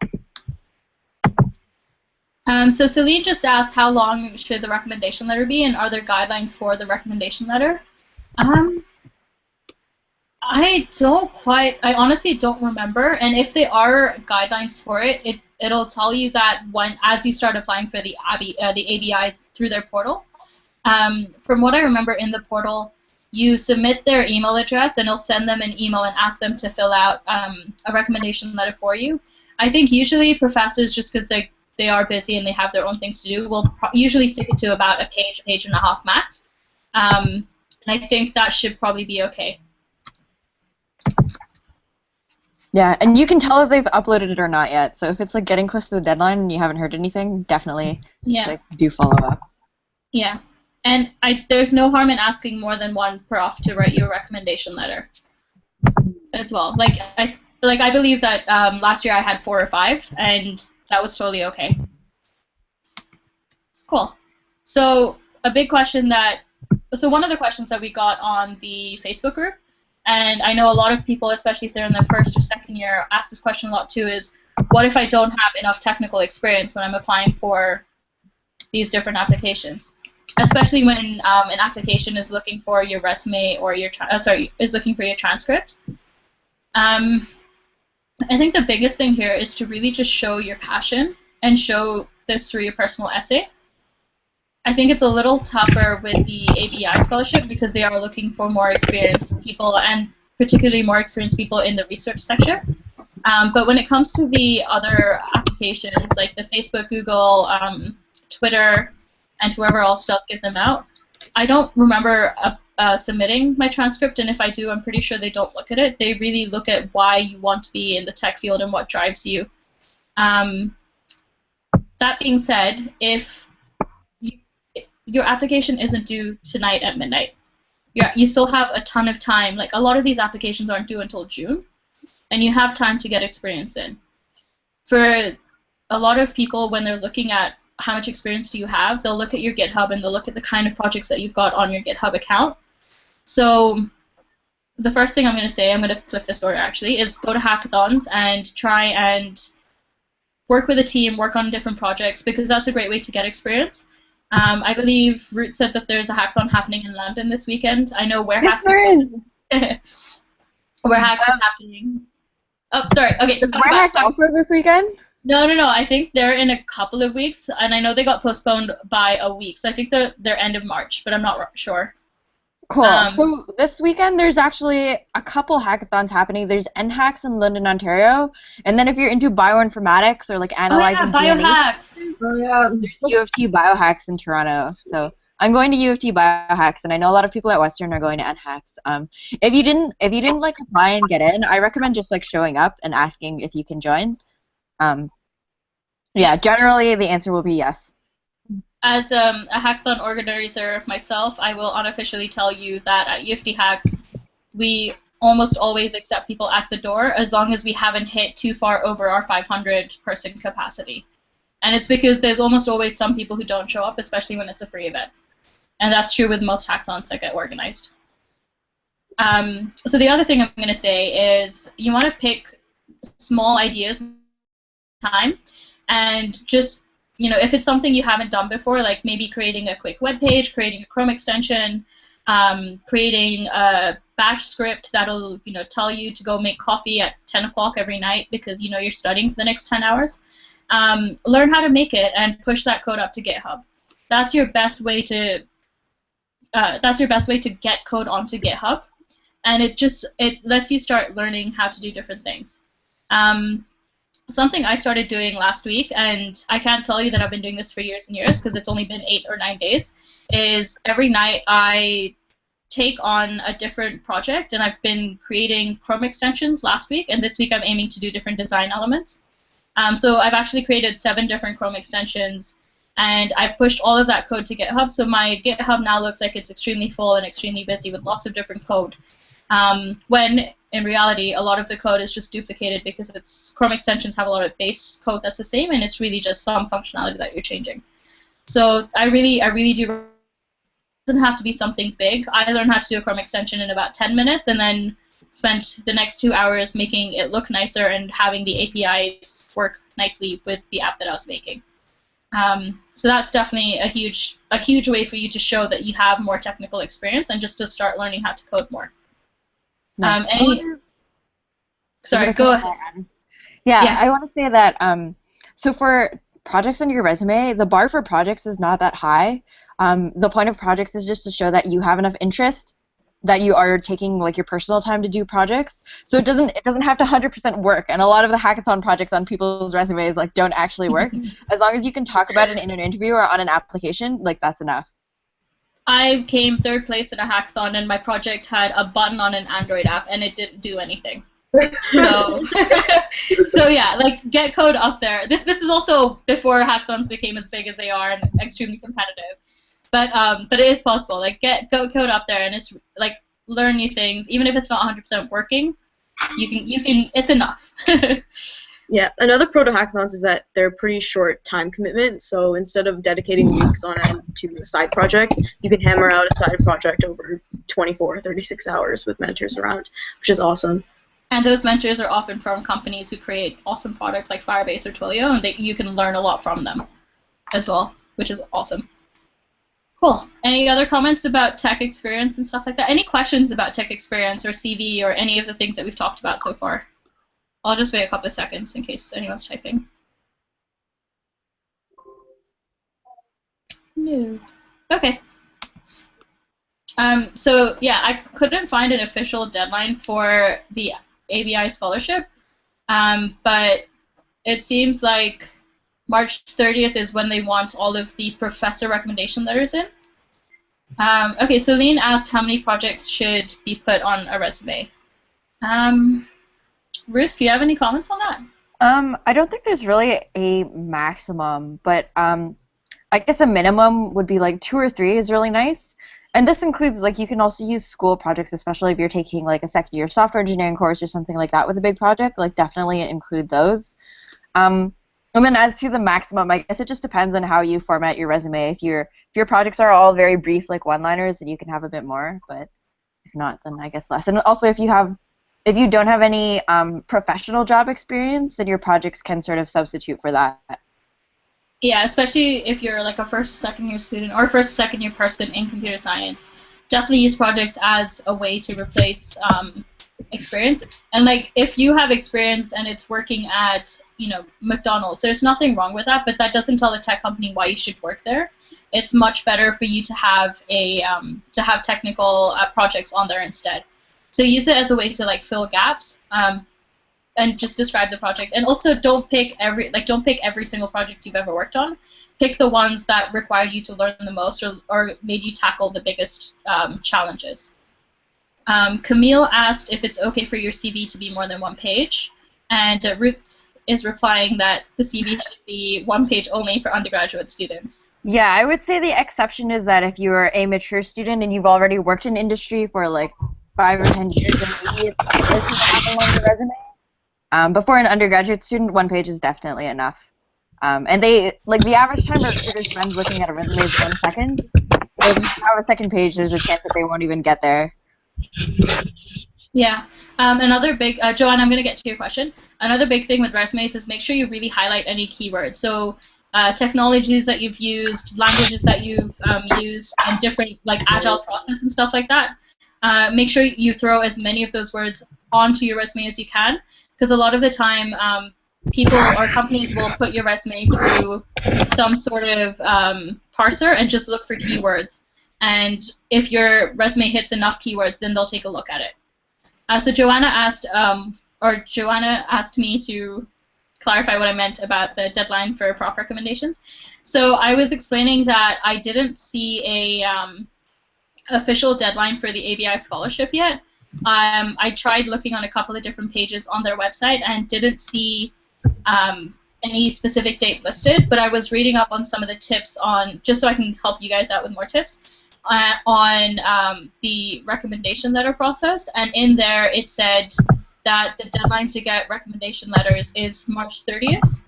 So Celine just asked, how long should the recommendation letter be, and are there guidelines for the recommendation letter? I honestly don't remember, and if there are guidelines for it, it'll tell you that as you start applying for the ABI through their portal. From what I remember in the portal, you submit their email address, and it'll send them an email and ask them to fill out a recommendation letter for you. I think usually professors, just because they are busy and they have their own things to do, will usually stick it to about a page and a half max. And I think that should probably be okay. Yeah, and you can tell if they've uploaded it or not yet. So if it's like getting close to the deadline and you haven't heard anything, definitely do follow up. Yeah, and there's no harm in asking more than one prof to write you a recommendation letter as well. Like I believe that last year I had 4 or 5, and that was totally okay. Cool. So one of the questions that we got on the Facebook group, and I know a lot of people, especially if they're in their first or second year, ask this question a lot too, is what if I don't have enough technical experience when I'm applying for these different applications? Especially when an application is looking for your resume or is looking for your transcript. I think the biggest thing here is to really just show your passion and show this through your personal essay. I think it's a little tougher with the ABI scholarship because they are looking for more experienced people, and particularly more experienced people in the research sector. But when it comes to the other applications, like the Facebook, Google, Twitter, and whoever else does give them out, I don't remember submitting my transcript, and if I do, I'm pretty sure they don't look at it. They really look at why you want to be in the tech field and what drives you. That being said, if your application isn't due tonight at midnight, you still have a ton of time. Like, a lot of these applications aren't due until June, and you have time to get experience in. For a lot of people, when they're looking at how much experience do you have, they'll look at your GitHub and they'll look at the kind of projects that you've got on your GitHub account. So the first thing I'm going to say, I'm going to flip this order actually, is go to hackathons and try and work with a team, work on different projects, because that's a great way to get experience. I believe Root said that there's a hackathon happening in London this weekend. I know where Yes, there is. Where Hacks is happening. Oh, sorry. Okay. Is Where Hacks also this weekend? No. I think they're in a couple of weeks, and I know they got postponed by a week, so I think they're end of March, but I'm not sure. Cool. So this weekend there's actually a couple hackathons happening. There's NHacks in London, Ontario, and then if you're into bioinformatics or like analyzing biohacks. There's U of T Biohacks in Toronto. So I'm going to U of T Biohacks, and I know a lot of people at Western are going to NHacks. If you didn't like apply and get in, I recommend just like showing up and asking if you can join. Yeah, generally the answer will be yes. As a hackathon organizer myself, I will unofficially tell you that at U of T Hacks, we almost always accept people at the door as long as we haven't hit too far over our 500-person capacity. And it's because there's almost always some people who don't show up, especially when it's a free event. And that's true with most hackathons that get organized. So the other thing I'm going to say is you want to pick small ideas time and just, you know, if it's something you haven't done before, like maybe creating a quick web page, creating a Chrome extension, creating a bash script that'll, you know, tell you to go make coffee at 10 o'clock every night because, you know, you're studying for the next 10 hours. Learn how to make it and push that code up to GitHub. That's your best way to get code onto GitHub, and it lets you start learning how to do different things. Something I started doing last week, and I can't tell you that I've been doing this for years and years because it's only been 8 or 9 days, is every night I take on a different project, and I've been creating Chrome extensions last week, and this week I'm aiming to do different design elements. So I've actually created 7 different Chrome extensions, and I've pushed all of that code to GitHub, so my GitHub now looks like it's extremely full and extremely busy with lots of different code. When in reality, a lot of the code is just duplicated because Chrome extensions have a lot of base code that's the same, and it's really just some functionality that you're changing. So I really do. It doesn't have to be something big. I learned how to do a Chrome extension in about 10 minutes, and then spent the next 2 hours making it look nicer and having the APIs work nicely with the app that I was making. So that's definitely a huge way for you to show that you have more technical experience and just to start learning how to code more. Nice. Sorry, go ahead. Yeah, I want to say that so for projects on your resume, the bar for projects is not that high. The point of projects is just to show that you have enough interest, that you are taking like your personal time to do projects. So it doesn't have to 100% work. And a lot of the hackathon projects on people's resumes like don't actually work. As long as you can talk about it in an interview or on an application, like that's enough. I came 3rd place in a hackathon, and my project had a button on an Android app, and it didn't do anything. So, so yeah, like get code up there. This is also before hackathons became as big as they are and extremely competitive. But it is possible. Like get code up there, and it's like learn new things. Even if it's not 100% working, you can. It's enough. Yeah, another pro to hackathons is that they're pretty short time commitment, so instead of dedicating weeks on end to a side project, you can hammer out a side project over 24, 36 hours with mentors around, which is awesome. And those mentors are often from companies who create awesome products like Firebase or Twilio, and you can learn a lot from them as well, which is awesome. Cool. Any other comments about tech experience and stuff like that? Any questions about tech experience or CV or any of the things that we've talked about so far? I'll just wait a couple of seconds in case anyone's typing. No. Okay. So yeah, I couldn't find an official deadline for the ABI scholarship, but it seems like March 30th is when they want all of the professor recommendation letters in. Okay, so Lean asked how many projects should be put on a resume. Ruth, do you have any comments on that? I don't think there's really a maximum, but I guess a minimum would be like 2 or 3 is really nice. And this includes, like, you can also use school projects, especially if you're taking like a second-year software engineering course or something like that with a big project. Like, definitely include those. And then as to the maximum, I guess it just depends on how you format your resume. If your projects are all very brief, like one-liners, then you can have a bit more. But if not, then I guess less. And also, if you don't have any professional job experience, then your projects can sort of substitute for that. Yeah, especially if you're like a first or second year student or first or second year person in computer science. Definitely use projects as a way to replace experience. And like if you have experience and it's working at, you know, McDonald's, there's nothing wrong with that, but that doesn't tell the tech company why you should work there. It's much better for you to have technical projects on there instead. So use it as a way to like fill gaps. And just describe the project, and also don't pick every single project you've ever worked on. Pick the ones that required you to learn the most or made you tackle the biggest challenges. Camille asked if it's okay for your CV to be more than 1 page, and Ruth is replying that the CV should be 1 page only for undergraduate students. Yeah, I would say the exception is that if you're a mature student and you've already worked in industry for like 5 or 10 years, then maybe it's better to have a longer resume. But for an undergraduate student, 1 page is definitely enough. And the average time a recruiter spends looking at a resume is 1 second. So if you have a second page, there's a chance that they won't even get there. Yeah. Another big, Joanne, I'm going to get to your question. Another big thing with resumes is make sure you really highlight any keywords. So technologies that you've used, languages that you've used, and different like agile process and stuff like that. Make sure you throw as many of those words onto your resume as you can, because a lot of the time people or companies will put your resume through some sort of parser and just look for keywords. And if your resume hits enough keywords, then they'll take a look at it. So Joanna asked me to clarify what I meant about the deadline for prof recommendations. So I was explaining that I didn't see a official deadline for the ABI scholarship yet. I tried looking on a couple of different pages on their website and didn't see any specific date listed, but I was reading up on some of the tips on, just so I can help you guys out with more tips, on the recommendation letter process, and in there it said that the deadline to get recommendation letters is March 30th.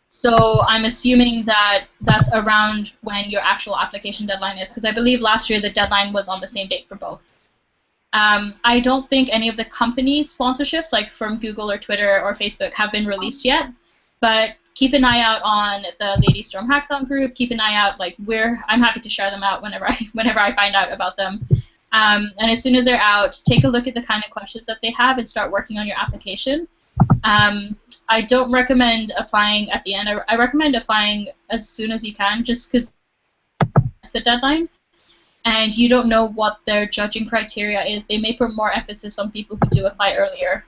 So I'm assuming that that's around when your actual application deadline is, because I believe last year the deadline was on the same date for both. I don't think any of the company sponsorships, like from Google or Twitter or Facebook, have been released yet, but keep an eye out on the Lady Storm Hackathon group. Keep an eye out, like I'm happy to share them out whenever I find out about them. And as soon as they're out, take a look at the kind of questions that they have and start working on your application. I don't recommend applying at the end. I recommend applying as soon as you can, just because it's the deadline, and you don't know what their judging criteria is. They may put more emphasis on people who do apply earlier,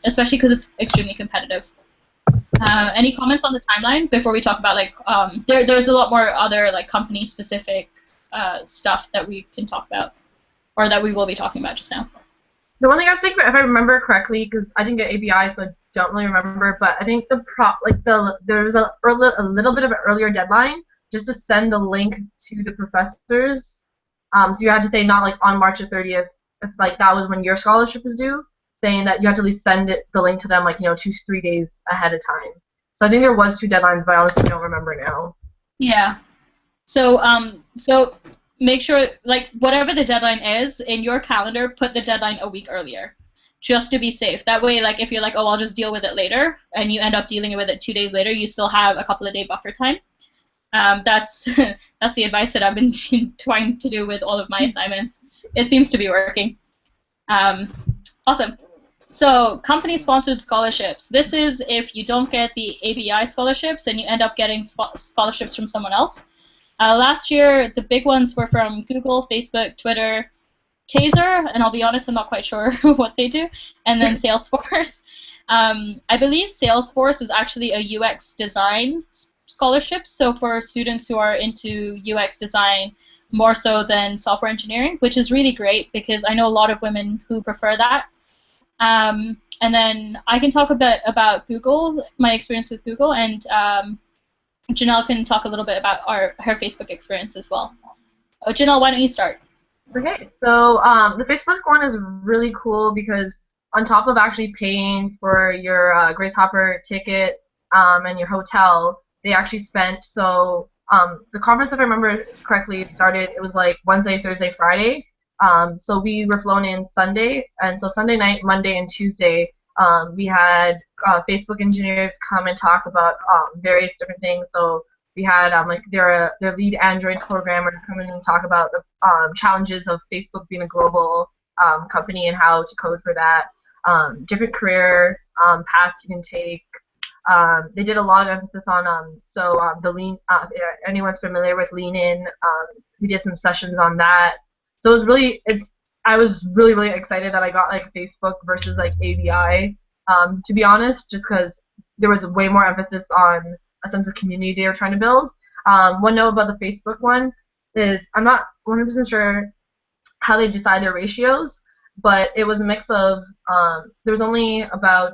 especially because it's extremely competitive. Any comments on the timeline before we talk about, like, there's a lot more other like company-specific stuff that we can talk about, or that we will be talking about just now. The one thing I was thinking, if I remember correctly, because I didn't get ABI, so I don't really remember, but I think there was a little bit of an earlier deadline just to send the link to the professors. So you had to say not like on March 30th, if like that was when your scholarship was due, saying that you had to at least send the link to them like 2-3 days ahead of time. So I think there was 2 deadlines, but I honestly don't remember now. Yeah. So so make sure, like, whatever the deadline is in your calendar, put the deadline a week earlier, just to be safe. That way, like, if you're like, oh, I'll just deal with it later, and you end up dealing with it 2 days later, you still have a couple of day buffer time. That's that's the advice that I've been trying to do with all of my assignments. It seems to be working. Awesome. So company-sponsored scholarships. This is if you don't get the ABI scholarships and you end up getting scholarships from someone else. Last year, the big ones were from Google, Facebook, Twitter, Taser, and I'll be honest, I'm not quite sure what they do, and then Salesforce. I believe Salesforce was actually a UX design scholarship, so for students who are into UX design more so than software engineering, which is really great because I know a lot of women who prefer that. And then I can talk a bit about Google, my experience with Google, and Janelle can talk a little bit about her Facebook experience as well. Janelle, why don't you start? Okay, so the Facebook one is really cool because on top of actually paying for your Grace Hopper ticket and your hotel, they actually spent, so the conference, if I remember correctly, it was like Wednesday, Thursday, Friday. So we were flown in Sunday, and so Sunday night, Monday, and Tuesday, we had Facebook engineers come and talk about various different things. So we had like their lead Android programmer come in and talk about the challenges of Facebook being a global company and how to code for that, different career paths you can take. They did a lot of emphasis on the lean. If anyone's familiar with Lean In, we did some sessions on that. So I was really excited that I got like Facebook versus like ABI. To be honest, just because there was way more emphasis on a sense of community they were trying to build. One note about the Facebook one is I'm not 100% sure how they decide their ratios, but it was a mix of there was only about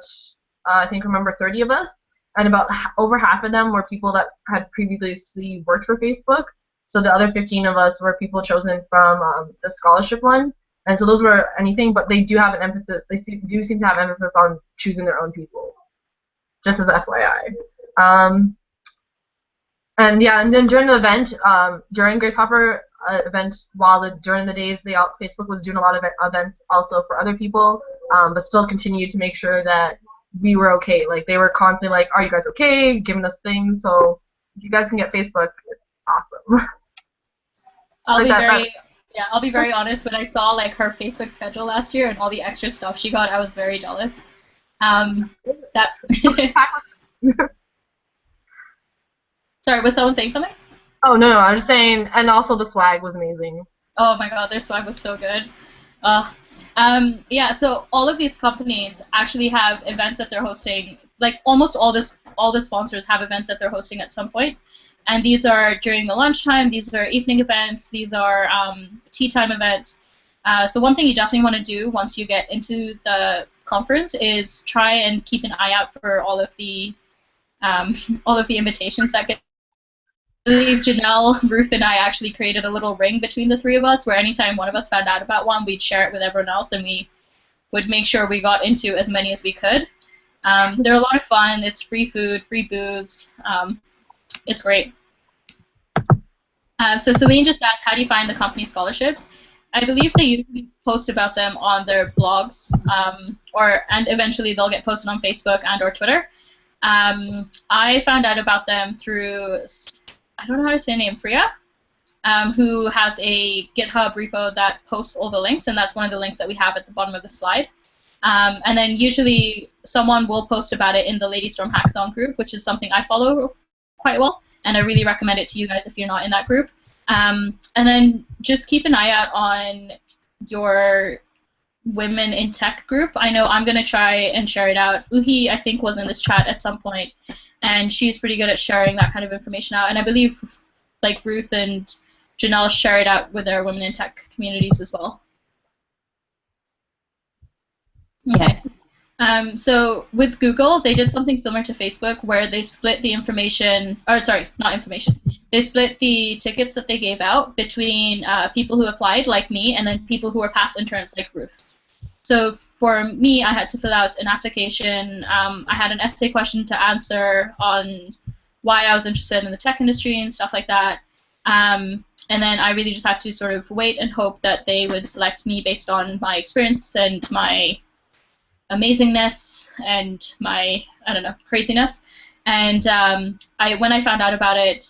I think 30 of us, and about over half of them were people that had previously worked for Facebook. So the other 15 of us were people chosen from the scholarship one. And so those were anything, but they do have an emphasis. They do seem to have emphasis on choosing their own people, just as FYI. And yeah, and then during the event, during Grace Hopper event, during the days, Facebook was doing a lot of events also for other people, but still continued to make sure that we were okay. Like they were constantly like, "Are you guys okay?" Giving us things. So if you guys can get Facebook, it's awesome. I'll be very honest. When I saw like her Facebook schedule last year and all the extra stuff she got, I was very jealous. That. Sorry, was someone saying something? Oh no, I was just saying, and also the swag was amazing. Oh my god, their swag was so good. Yeah, so all of these companies actually have events that they're hosting. Like almost all the sponsors have events that they're hosting at some point. And these are during the lunchtime, these are evening events, these are tea time events. So one thing you definitely want to do once you get into the conference is try and keep an eye out for all of the invitations that get. I believe Janelle, Ruth, and I actually created a little ring between the three of us where anytime one of us found out about one, we'd share it with everyone else, and we would make sure we got into as many as we could. They're a lot of fun. It's free food, free booze. It's great. So Celine just asked, how do you find the company scholarships? I believe they usually post about them on their blogs, and eventually they'll get posted on Facebook and or Twitter. I found out about them through, I don't know how to say her name, Freya, who has a GitHub repo that posts all the links, and that's one of the links that we have at the bottom of the slide. And then usually someone will post about it in the Lady Storm Hackathon group, which is something I follow quite well, and I really recommend it to you guys if you're not in that group. And then just keep an eye out on your Women in Tech group. I know I'm going to try and share it out. Uhi, I think, was in this chat at some point, and she's pretty good at sharing that kind of information out. And I believe like Ruth and Janelle share it out with their Women in Tech communities as well. Okay. So with Google, they did something similar to Facebook where they split the information, or sorry, not information. They split the tickets that they gave out between people who applied, like me, and then people who were past interns, like Ruth. So for me, I had to fill out an application. I had an essay question to answer on why I was interested in the tech industry and stuff like that. And then I really just had to sort of wait and hope that they would select me based on my experience and my amazingness and my, I don't know, craziness. And when I found out about it,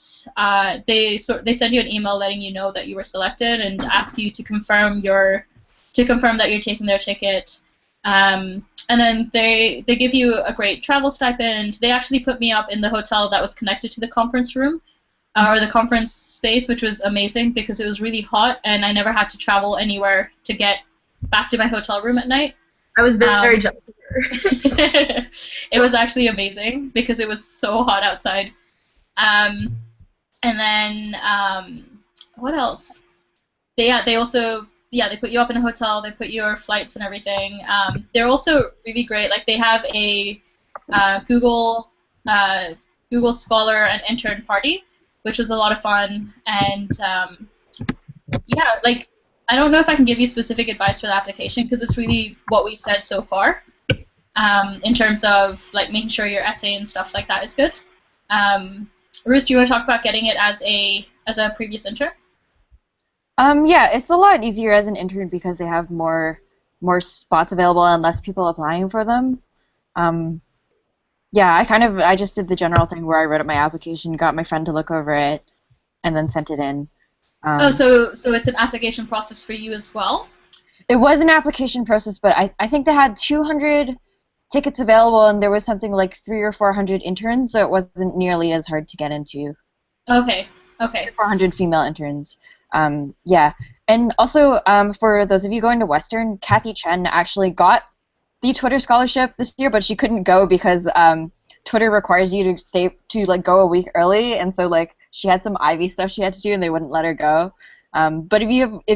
they send you an email letting you know that you were selected and ask you to confirm that you're taking their ticket. And then they give you a great travel stipend. They actually put me up in the hotel that was connected to the conference room or the conference space, which was amazing because it was really hot and I never had to travel anywhere to get back to my hotel room at night. I was very jealous of her. It was actually amazing because it was so hot outside. And then what else? They put you up in a hotel. They put your flights and everything. They're also really great. Like they have a Google Scholar and Intern party, which was a lot of fun. And yeah, like. I don't know if I can give you specific advice for the application because it's really what we've said so far in terms of like making sure your essay and stuff like that is good. Ruth, do you want to talk about getting it as a previous intern? Yeah, it's a lot easier as an intern because they have more spots available and less people applying for them. Yeah, I just did the general thing where I wrote up my application, got my friend to look over it, and then sent it in. So it's an application process for you as well? It was an application process, but I think they had 200 tickets available, and there was something like 300 or 400 interns, so it wasn't nearly as hard to get into. Okay. 400 female interns. Yeah, and also for those of you going to Western, Kathy Chen actually got the Twitter scholarship this year, but she couldn't go because Twitter requires you to go a week early, and so like. She had some Ivy stuff she had to do, and they wouldn't let her go. But if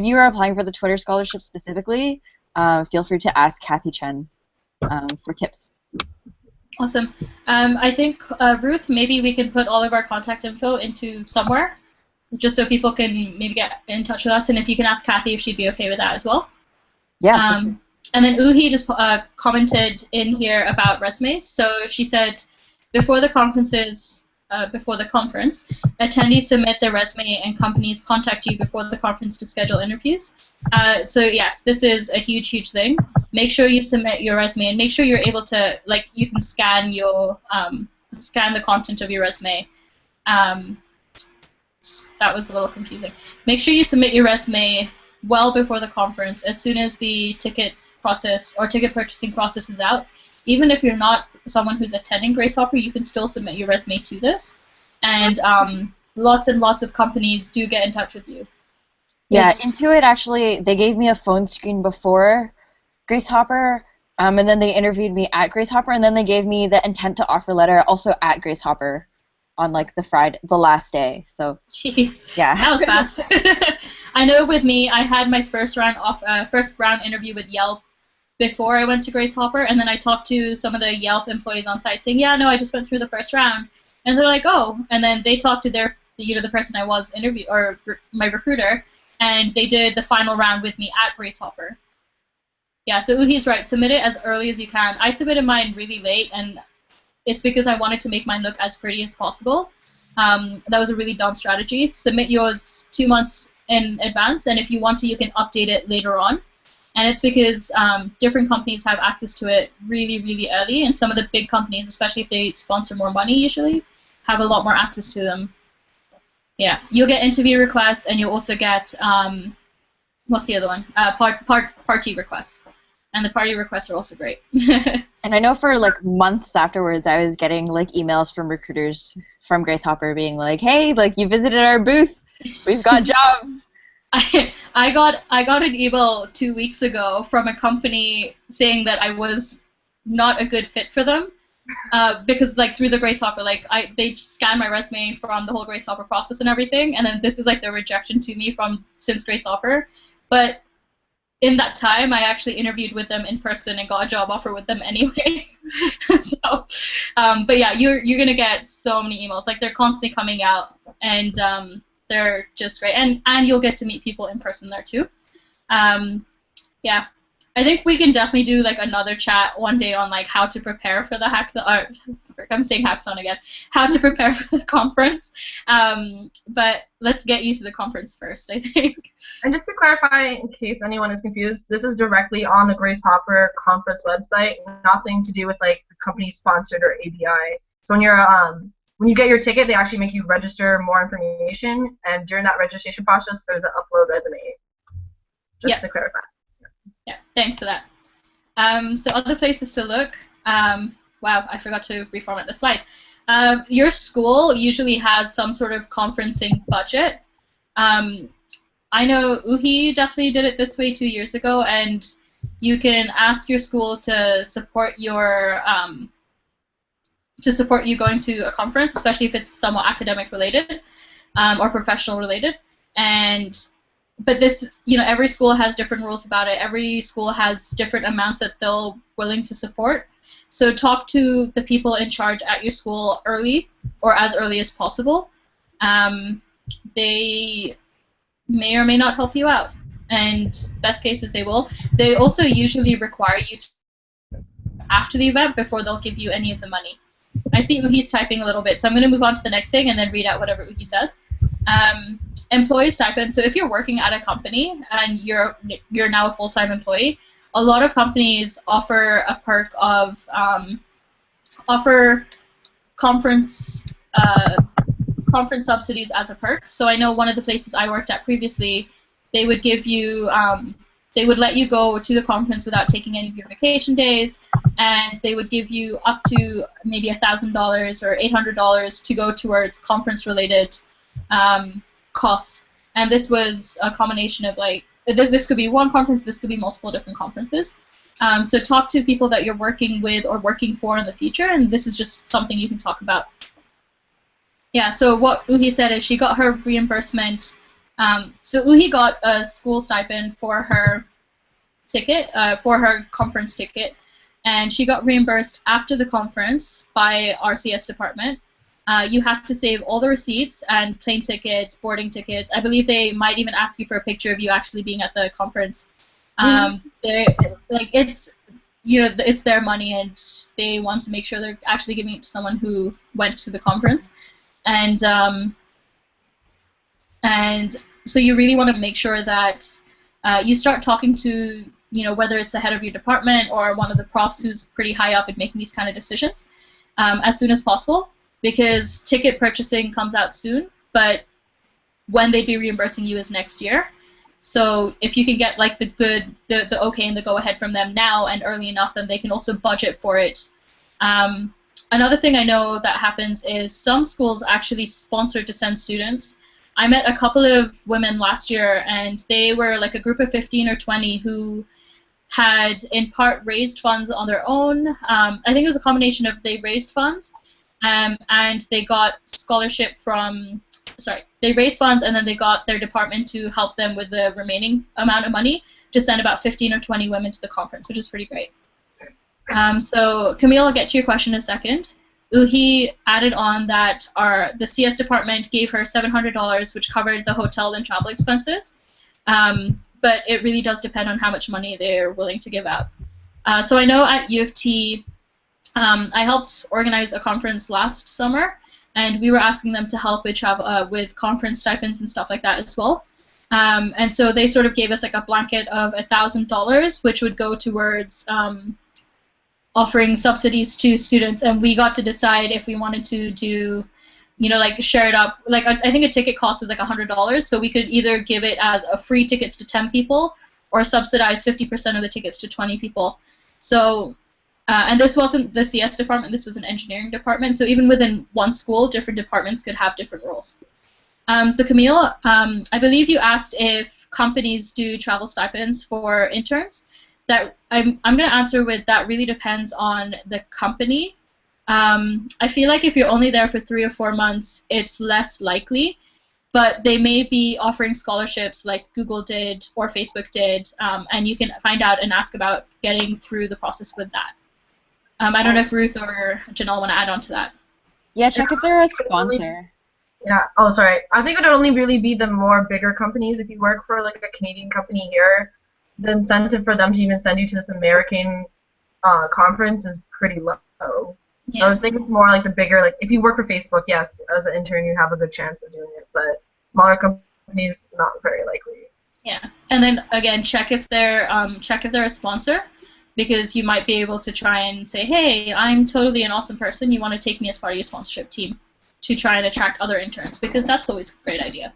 you are applying for the Twitter scholarship specifically, feel free to ask Kathy Chen for tips. Awesome. I think Ruth, maybe we can put all of our contact info into somewhere, just so people can maybe get in touch with us. And if you can ask Kathy if she'd be okay with that as well. Yeah. For sure. And then Uhi just commented in here about resumes. So she said before the conferences. before the conference, attendees submit their resume and companies contact you before the conference to schedule interviews. So yes, this is a huge, huge thing. Make sure you submit your resume and make sure you're able to, like, you can scan your scan the content of your resume. That was a little confusing. Make sure you submit your resume well before the conference, as soon as the ticket process or ticket purchasing process is out. Even if you're not someone who's attending Grace Hopper, you can still submit your resume to this. And lots and lots of companies do get in touch with you. Yeah, Intuit actually, they gave me a phone screen before Grace Hopper, and then they interviewed me at Grace Hopper, and then they gave me the intent to offer letter also at Grace Hopper on like the last day. So jeez, yeah, that was fast. I know with me, I had my first round interview with Yelp before I went to Grace Hopper, and then I talked to some of the Yelp employees on site saying, yeah, no, I just went through the first round, and they're like, oh, and then they talked to their, the person I was interviewing, or my recruiter, and they did the final round with me at Grace Hopper. Yeah, so Uhi's right, submit it as early as you can. I submitted mine really late, and it's because I wanted to make mine look as pretty as possible. That was a really dumb strategy. Submit yours 2 months in advance, and if you want to, you can update it later on. And it's because different companies have access to it really, really early, and some of the big companies, especially if they sponsor more money usually, have a lot more access to them. Yeah, you'll get interview requests, and you'll also get, what's the other one? Party requests. And the party requests are also great. And I know for like months afterwards, I was getting like emails from recruiters from Grace Hopper being like, hey, like you visited our booth, we've got jobs. I got an email 2 weeks ago from a company saying that I was not a good fit for them because like through the Grace Hopper, like they scanned my resume from the whole Grace Hopper process and everything, and then this is like the rejection to me since Grace Hopper. But in that time, I actually interviewed with them in person and got a job offer with them anyway. So, but yeah, you're gonna get so many emails. Like they're constantly coming out, and they're just great. And you'll get to meet people in person there too. Yeah, I think we can definitely do like another chat one day on like how to prepare for the hackathon. I'm saying hackathon again. How to prepare for the conference. But let's get you to the conference first, I think. And just to clarify, in case anyone is confused, this is directly on the Grace Hopper conference website. Nothing to do with like the company sponsored or ABI. So when you get your ticket, they actually make you register more information, and during that registration process, there's an upload resume. Just to clarify. Yeah, thanks for that. So other places to look. Wow, I forgot to reformat the slide. Your school usually has some sort of conferencing budget. I know Uhi definitely did it this way 2 years ago, and you can ask your school to support your going to a conference, especially if it's somewhat academic related or professional related. But this, every school has different rules about it. Every school has different amounts that they're willing to support. So talk to the people in charge at your school early, or as early as possible. They may or may not help you out, and best cases they will. They also usually require you to after the event before they'll give you any of the money. I see Uhi's typing a little bit, so I'm going to move on to the next thing and then read out whatever Uhi says. Employee stipend. So if you're working at a company and you're now a full-time employee, a lot of companies offer a perk of offer conference subsidies as a perk. So I know one of the places I worked at previously, they would give you they would let you go to the conference without taking any of your vacation days, and they would give you up to maybe $1,000 or $800 to go towards conference-related costs. And this was a combination of like, this could be one conference, this could be multiple different conferences. So talk to people that you're working with or working for in the future, and this is just something you can talk about. Yeah, so what Uhi said is she got her reimbursement. So Uhi got a school stipend for her ticket, for her conference ticket, and she got reimbursed after the conference by our CS department. You have to save all the receipts and plane tickets, boarding tickets. I believe they might even ask you for a picture of you actually being at the conference. it's their money and they want to make sure they're actually giving it to someone who went to the conference. And so you really want to make sure that you start talking to, whether it's the head of your department or one of the profs who's pretty high up in making these kind of decisions as soon as possible, because ticket purchasing comes out soon, but when they'd be reimbursing you is next year. So if you can get like the okay and the go ahead from them now and early enough, then they can also budget for it. Another thing I know that happens is some schools actually sponsor to send students. I met a couple of women last year, and they were like a group of 15 or 20 who had in part raised funds on their own. I think it was a combination of they raised funds and they got scholarship from, they raised funds and then they got their department to help them with the remaining amount of money to send about 15 or 20 women to the conference, which is pretty great. So Camille, I'll get to your question in a second. Uhi added on that the CS department gave her $700, which covered the hotel and travel expenses, but it really does depend on how much money they're willing to give out. So I know at U of T, I helped organize a conference last summer, and we were asking them to help with travel, with conference stipends and stuff like that as well. And so they sort of gave us like a blanket of $1,000, which would go towards offering subsidies to students, and we got to decide if we wanted to do, like share it up. Like I think a ticket cost was like $100, so we could either give it as a free tickets to 10 people or subsidize 50% of the tickets to 20 people. So, and this wasn't the CS department, this was an engineering department, so even within one school, different departments could have different roles. So Camille, I believe you asked if companies do travel stipends for interns. That I'm going to answer with that really depends on the company. I feel like if you're only there for 3 or 4 months, it's less likely, but they may be offering scholarships like Google did or Facebook did, and you can find out and ask about getting through the process with that. I don't know if Ruth or Janelle want to add on to that. Yeah, check if they're a sponsor. Yeah. Oh, sorry. I think it would only really be the more bigger companies. If you work for like a Canadian company here, the incentive for them to even send you to this American conference is pretty low. Yeah. So I think it's more like the bigger, like if you work for Facebook, yes, as an intern you have a good chance of doing it, but smaller companies, not very likely. Yeah, and then again, check if they're a sponsor, because you might be able to try and say, hey, I'm totally an awesome person, you want to take me as part of your sponsorship team to try and attract other interns, because that's always a great idea.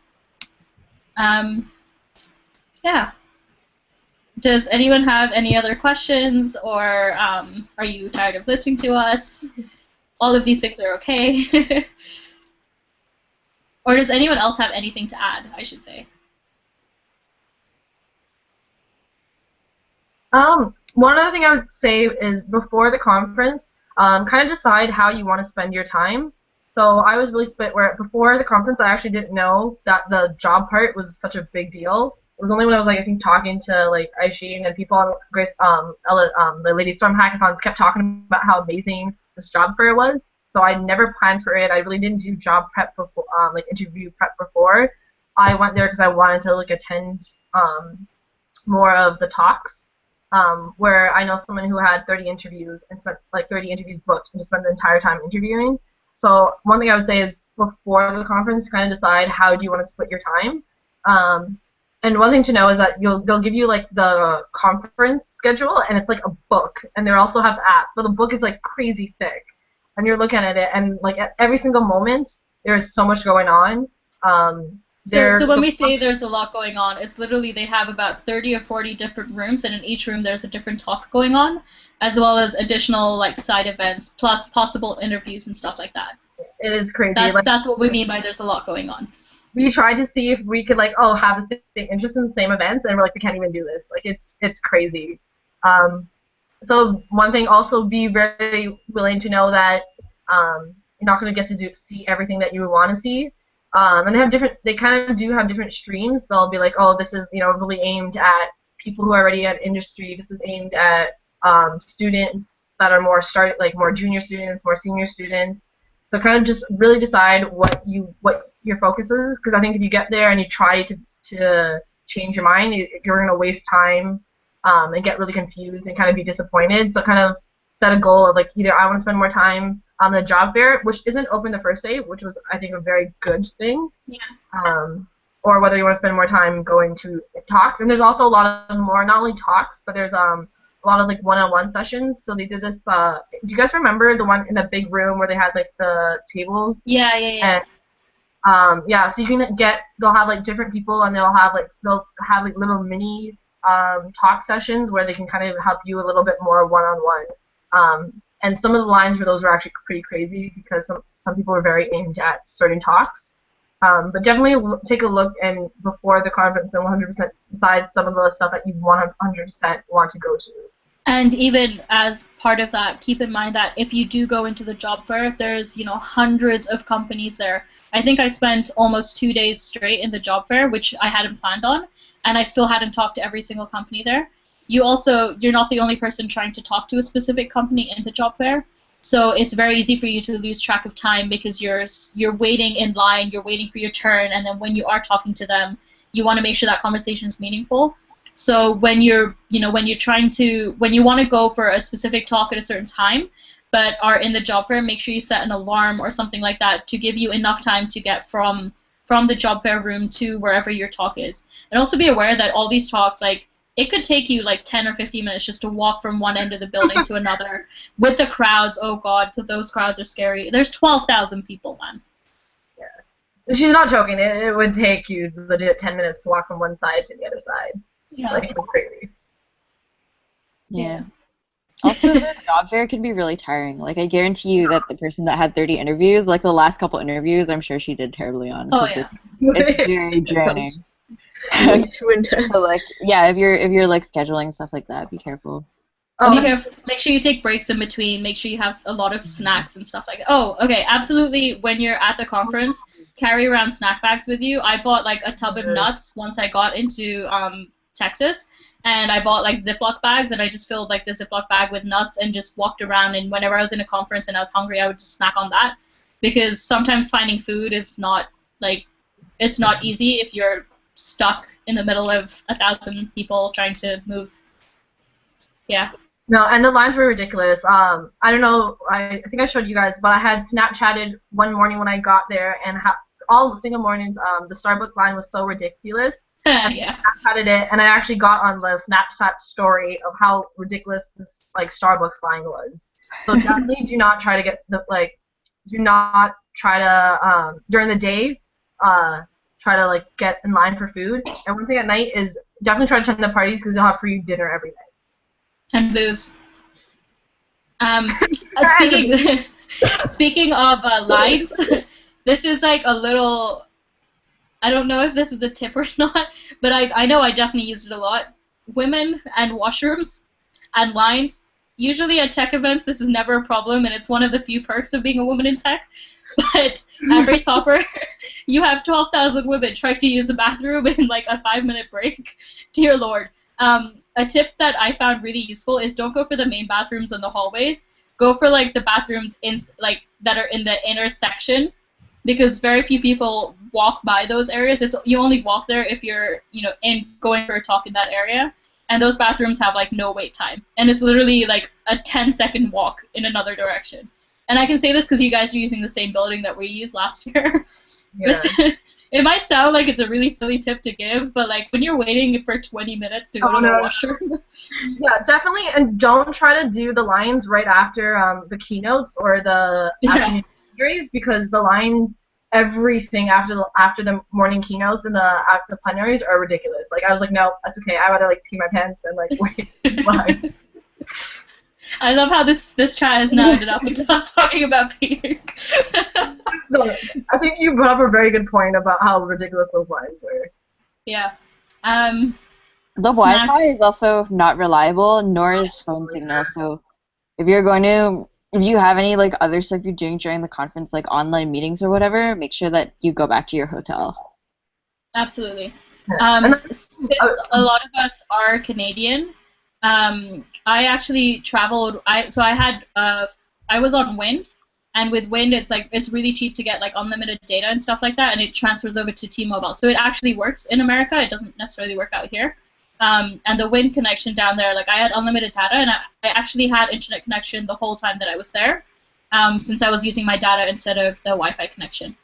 Yeah. Does anyone have any other questions, or are you tired of listening to us? All of these things are okay. Or does anyone else have anything to add, I should say? One other thing I would say is before the conference, kind of decide how you want to spend your time. So I was really split where before the conference I actually didn't know that the job part was such a big deal. It was only when I was like I think talking to like Aishin and people on Grace the Lady Storm hackathons kept talking about how amazing this job fair was. So I never planned for it. I really didn't do job prep before, like interview prep before. I went there because I wanted to like attend more of the talks, where I know someone who had 30 interviews and spent like 30 interviews booked and just spent the entire time interviewing. So one thing I would say is before the conference, kind of decide how do you want to split your time. And one thing to know is that they'll give you like the conference schedule, and it's like a book, and they also have apps, but the book is like crazy thick, and you're looking at it, and like at every single moment there is so much going on. So when we say there's a lot going on, it's literally they have about 30 or 40 different rooms, and in each room there's a different talk going on, as well as additional like side events, plus possible interviews and stuff like that. It is crazy. That's what we mean by there's a lot going on. We tried to see if we could like have the same interest in the same events, and we're like we can't even do this. Like it's crazy. So one thing, also be very willing to know that you're not going to get to see everything that you would want to see. And they kind of do have different streams. They'll be like, oh, this is really aimed at people who are already at industry. This is aimed at students that are more more junior students, more senior students. So kind of just really decide what your focus is, because I think if you get there and you try to change your mind, you're going to waste time and get really confused and kind of be disappointed. So kind of set a goal of like either I want to spend more time on the job fair, which isn't open the first day, which was I think a very good thing. Yeah. Or whether you want to spend more time going to talks. And there's also a lot of more, not only talks, but there's a lot of like one-on-one sessions. So they did this. Do you guys remember the one in the big room where they had like the tables? Yeah. And yeah, so you can they'll have like different people, and they'll have like little mini talk sessions where they can kind of help you a little bit more one-on-one. And some of the lines for those were actually pretty crazy because some people were very aimed at certain talks. But definitely take a look and before the conference and 100% decide some of the stuff that you 100% want to go to. And even as part of that, keep in mind that if you do go into the job fair, there's, you know, hundreds of companies there. I think I spent almost 2 days straight in the job fair, which I hadn't planned on, and I still hadn't talked to every single company there. You're not the only person trying to talk to a specific company in the job fair. So it's very easy for you to lose track of time because you're waiting in line, you're waiting for your turn, and then when you are talking to them, you want to make sure that conversation is meaningful. So when you want to go for a specific talk at a certain time, but are in the job fair, make sure you set an alarm or something like that to give you enough time to get from the job fair room to wherever your talk is. And also be aware that all these talks, like, it could take you like 10 or 15 minutes just to walk from one end of the building to another with the crowds. Oh God, those crowds are scary. There's 12,000 people, man. Yeah. She's not joking. It would take you legit 10 minutes to walk from one side to the other side. Yeah. Like, it was crazy. Yeah. Also, the job fair can be really tiring. Like, I guarantee you that the person that had 30 interviews, like the last couple interviews, I'm sure she did terribly on. Oh yeah. It's very draining. Way too intense. So like, yeah, if you're like scheduling stuff like that, be careful. Make sure you take breaks in between. Make sure you have a lot of snacks and stuff like that. Oh, okay, absolutely. When you're at the conference, carry around snack bags with you. I bought like a tub of nuts once I got into Texas, and I bought like Ziploc bags, and I just filled like the Ziploc bag with nuts and just walked around. And whenever I was in a conference and I was hungry, I would just snack on that, because sometimes finding food is not it's not easy if you're stuck in the middle of 1,000 people trying to move. Yeah. No, and the lines were ridiculous. I don't know, I think I showed you guys, but I had Snapchatted one morning when I got there, and all single mornings, the Starbucks line was so ridiculous. Yeah. I Snapchatted it, and I actually got on the Snapchat story of how ridiculous this like Starbucks line was. So definitely do not try to get during the day, try to like get in line for food. And one thing at night is definitely try to attend the parties because you'll have free dinner every night. And booze. Speaking of lines, this is like a little, I don't know if this is a tip or not, but I know I definitely used it a lot. Women and washrooms and lines. Usually at tech events, this is never a problem, and it's one of the few perks of being a woman in tech. But at Grace Hopper, you have 12,000 women trying to use the bathroom in like a 5-minute break. Dear Lord. A tip that I found really useful is don't go for the main bathrooms in the hallways. Go for like the bathrooms that are in the inner section, because very few people walk by those areas. You only walk there if you're going for a talk in that area, and those bathrooms have like no wait time, and it's literally like a 10-second walk in another direction. And I can say this because you guys are using the same building that we used last year. Yeah. It might sound like it's a really silly tip to give, but like when you're waiting for 20 minutes to go to the washroom. Yeah, definitely, and don't try to do the lines right after the keynotes or the afternoon series, because the lines, everything after the morning keynotes and the plenaries are ridiculous. Like I was like, no, that's okay. I would like pee my pants and like wait in line. I love how this chat has now ended up into us talking about peeing. No, I think you brought up a very good point about how ridiculous those lines were. Yeah. The Wi-Fi is also not reliable, nor is phone signal. So if you have any like other stuff you're doing during the conference, like online meetings or whatever, make sure that you go back to your hotel. Absolutely. Since a lot of us are Canadian, I actually traveled. I was on Wind, and with Wind, it's really cheap to get like unlimited data and stuff like that, and it transfers over to T-Mobile. So it actually works in America. It doesn't necessarily work out here. and the wind connection down there, like I had unlimited data, and I actually had internet connection the whole time that I was there, since I was using my data instead of the Wi-Fi connection.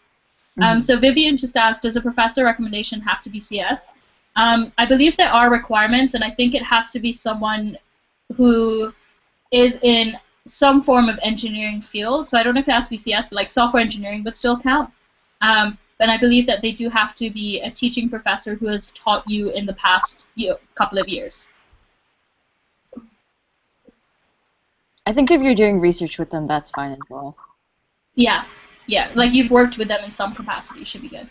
So Vivian just asked, does a professor recommendation have to be CS? I believe there are requirements, and I think it has to be someone who is in some form of engineering field. So I don't know if it has to be CS, but like software engineering would still count. And I believe that they do have to be a teaching professor who has taught you in the past couple of years. I think if you're doing research with them, that's fine as well. Yeah, yeah, like you've worked with them in some capacity, should be good.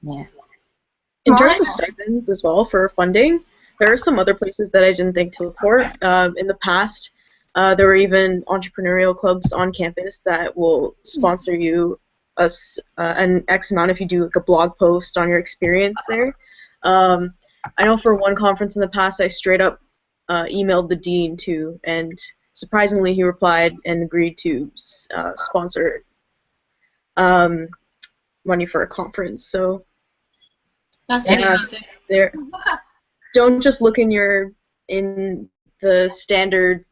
Yeah. In terms of stipends as well for funding, there are some other places that I didn't think to look for. In the past, there were even entrepreneurial clubs on campus that will sponsor you an X amount if you do like a blog post on your experience there. I know for one conference in the past, I straight up emailed the dean too, and surprisingly he replied and agreed to sponsor money for a conference. So that's really amazing. There, don't just look in the standard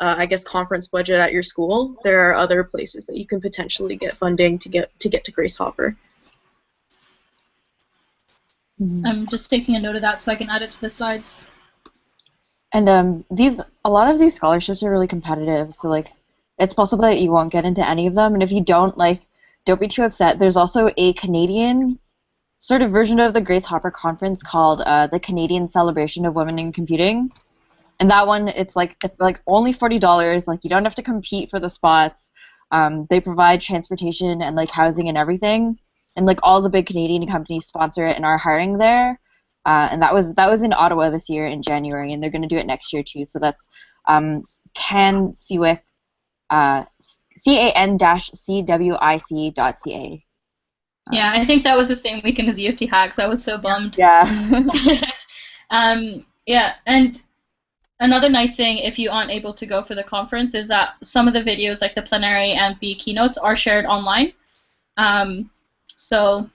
I guess conference budget at your school. There are other places that you can potentially get funding to get to Grace Hopper. I'm just taking a note of that so I can add it to the slides. And a lot of these scholarships are really competitive, so like it's possible that you won't get into any of them, and if you don't, like, don't be too upset. There's also a Canadian sort of version of the Grace Hopper conference called the Canadian Celebration of Women in Computing. And that one, it's like only $40. Like, you don't have to compete for the spots. They provide transportation and like housing and everything. And like all the big Canadian companies sponsor it and are hiring there. And that was in Ottawa this year in January, and they're going to do it next year too. So that's CAN-CWIC, CAN-CWIC.ca. Yeah, I think that was the same weekend as U of T Hacks. I was so bummed. Yeah. Yeah, and another nice thing, if you aren't able to go for the conference, is that some of the videos, like the plenary and the keynotes, are shared online. So,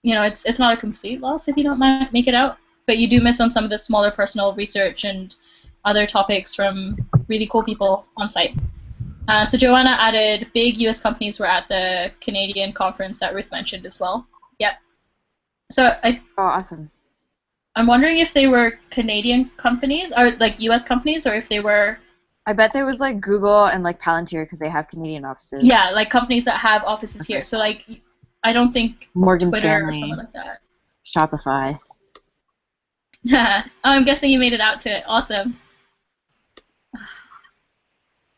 you know, it's not a complete loss if you don't make it out, but you do miss on some of the smaller personal research and other topics from really cool people on site. So Joanna added big U.S. companies were at the Canadian conference that Ruth mentioned as well. Yep. So Oh, awesome. I'm wondering if they were Canadian companies or like U.S. companies, or if they were. I bet there was like Google and like Palantir because they have Canadian offices. Yeah, like companies that have offices here. So like, I don't think Morgan Twitter Stanley, or something like that. Shopify. Oh, I'm guessing you made it out to it. Awesome.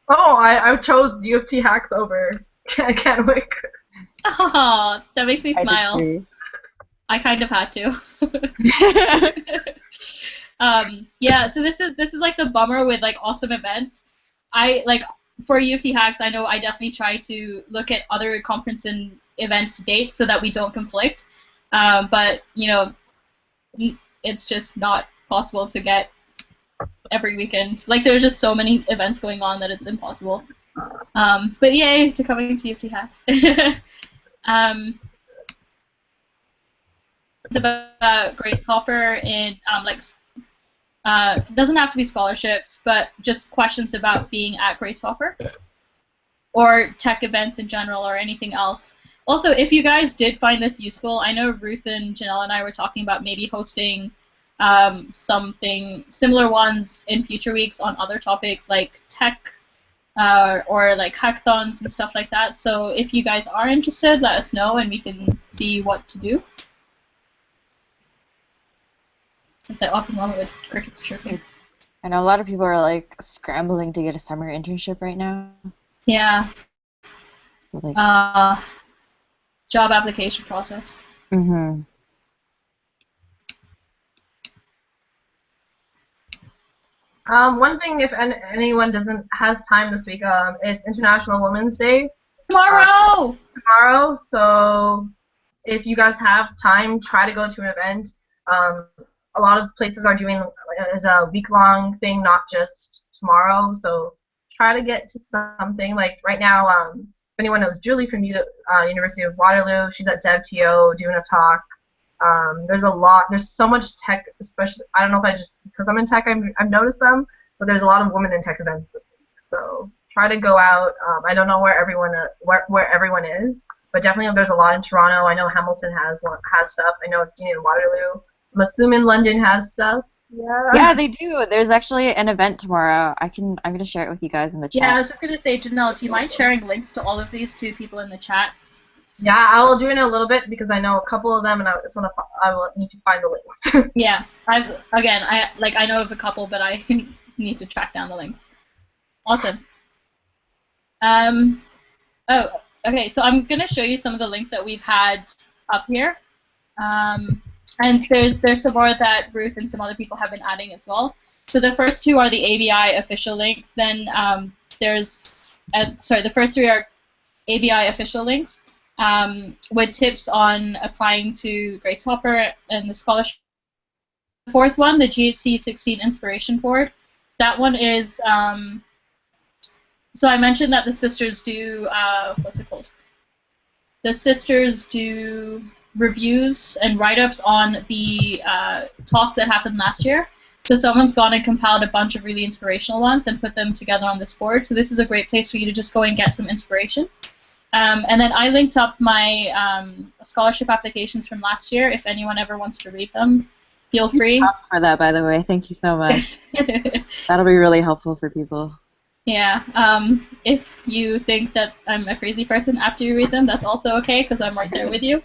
Oh, I chose U of T Hacks over Kenwick. Oh, that makes me smile. I kind of had to. Yeah, so this is like the bummer with like awesome events. I like for U of T Hacks, I know I definitely try to look at other conference and events dates so that we don't conflict. But you know, it's just not possible to get every weekend. Like there's just so many events going on that it's impossible. But yay to coming to U of T Hacks. It's about Grace Hopper and it doesn't have to be scholarships, but just questions about being at Grace Hopper or tech events in general or anything else. Also, if you guys did find this useful, I know Ruth and Janelle and I were talking about maybe hosting something similar ones in future weeks on other topics like tech or like hackathons and stuff like that. So if you guys are interested, let us know and we can see what to do. That awkward moment with crickets chirping. I know a lot of people are like scrambling to get a summer internship right now. Yeah. So like job application process. Mm-hmm. One thing, if anyone has time this week, it's International Women's Day. Tomorrow! Tomorrow, so if you guys have time, try to go to an event. A lot of places are doing as a week-long thing, not just tomorrow. So try to get to something. Like right now, if anyone knows Julie from University of Waterloo, she's at DevTO doing a talk. There's a lot. There's so much tech, especially. I don't know if I just because I'm in tech, I've noticed them, but there's a lot of women in tech events this week. So try to go out. I don't know where everyone is, but definitely there's a lot in Toronto. I know Hamilton has stuff. I know I've seen it in Waterloo. I'm assuming London has stuff. Yeah. Yeah, they do. There's actually an event tomorrow. I'm gonna share it with you guys in the chat. Yeah, I was just gonna say, Janelle, do you mind sharing links to all of these to people in the chat? Yeah, I will do it in a little bit because I know a couple of them, and I will need to find the links. Yeah, I know of a couple, but I need to track down the links. Awesome. Oh, okay. So I'm gonna show you some of the links that we've had up here. And there's some more that Ruth and some other people have been adding as well. So the first two are the ABI official links. Then the first three are ABI official links with tips on applying to Grace Hopper and the scholarship. The fourth one, the GHC 16 Inspiration Board. That one is, so I mentioned that the sisters do, what's it called? The sisters do reviews and write-ups on the talks that happened last year. So someone's gone and compiled a bunch of really inspirational ones and put them together on this board. So this is a great place for you to just go and get some inspiration. And then I linked up my scholarship applications from last year. If anyone ever wants to read them, feel free. Props for that, by the way. Thank you so much. That'll be really helpful for people. Yeah. If you think that I'm a crazy person after you read them, that's also okay because I'm right there with you.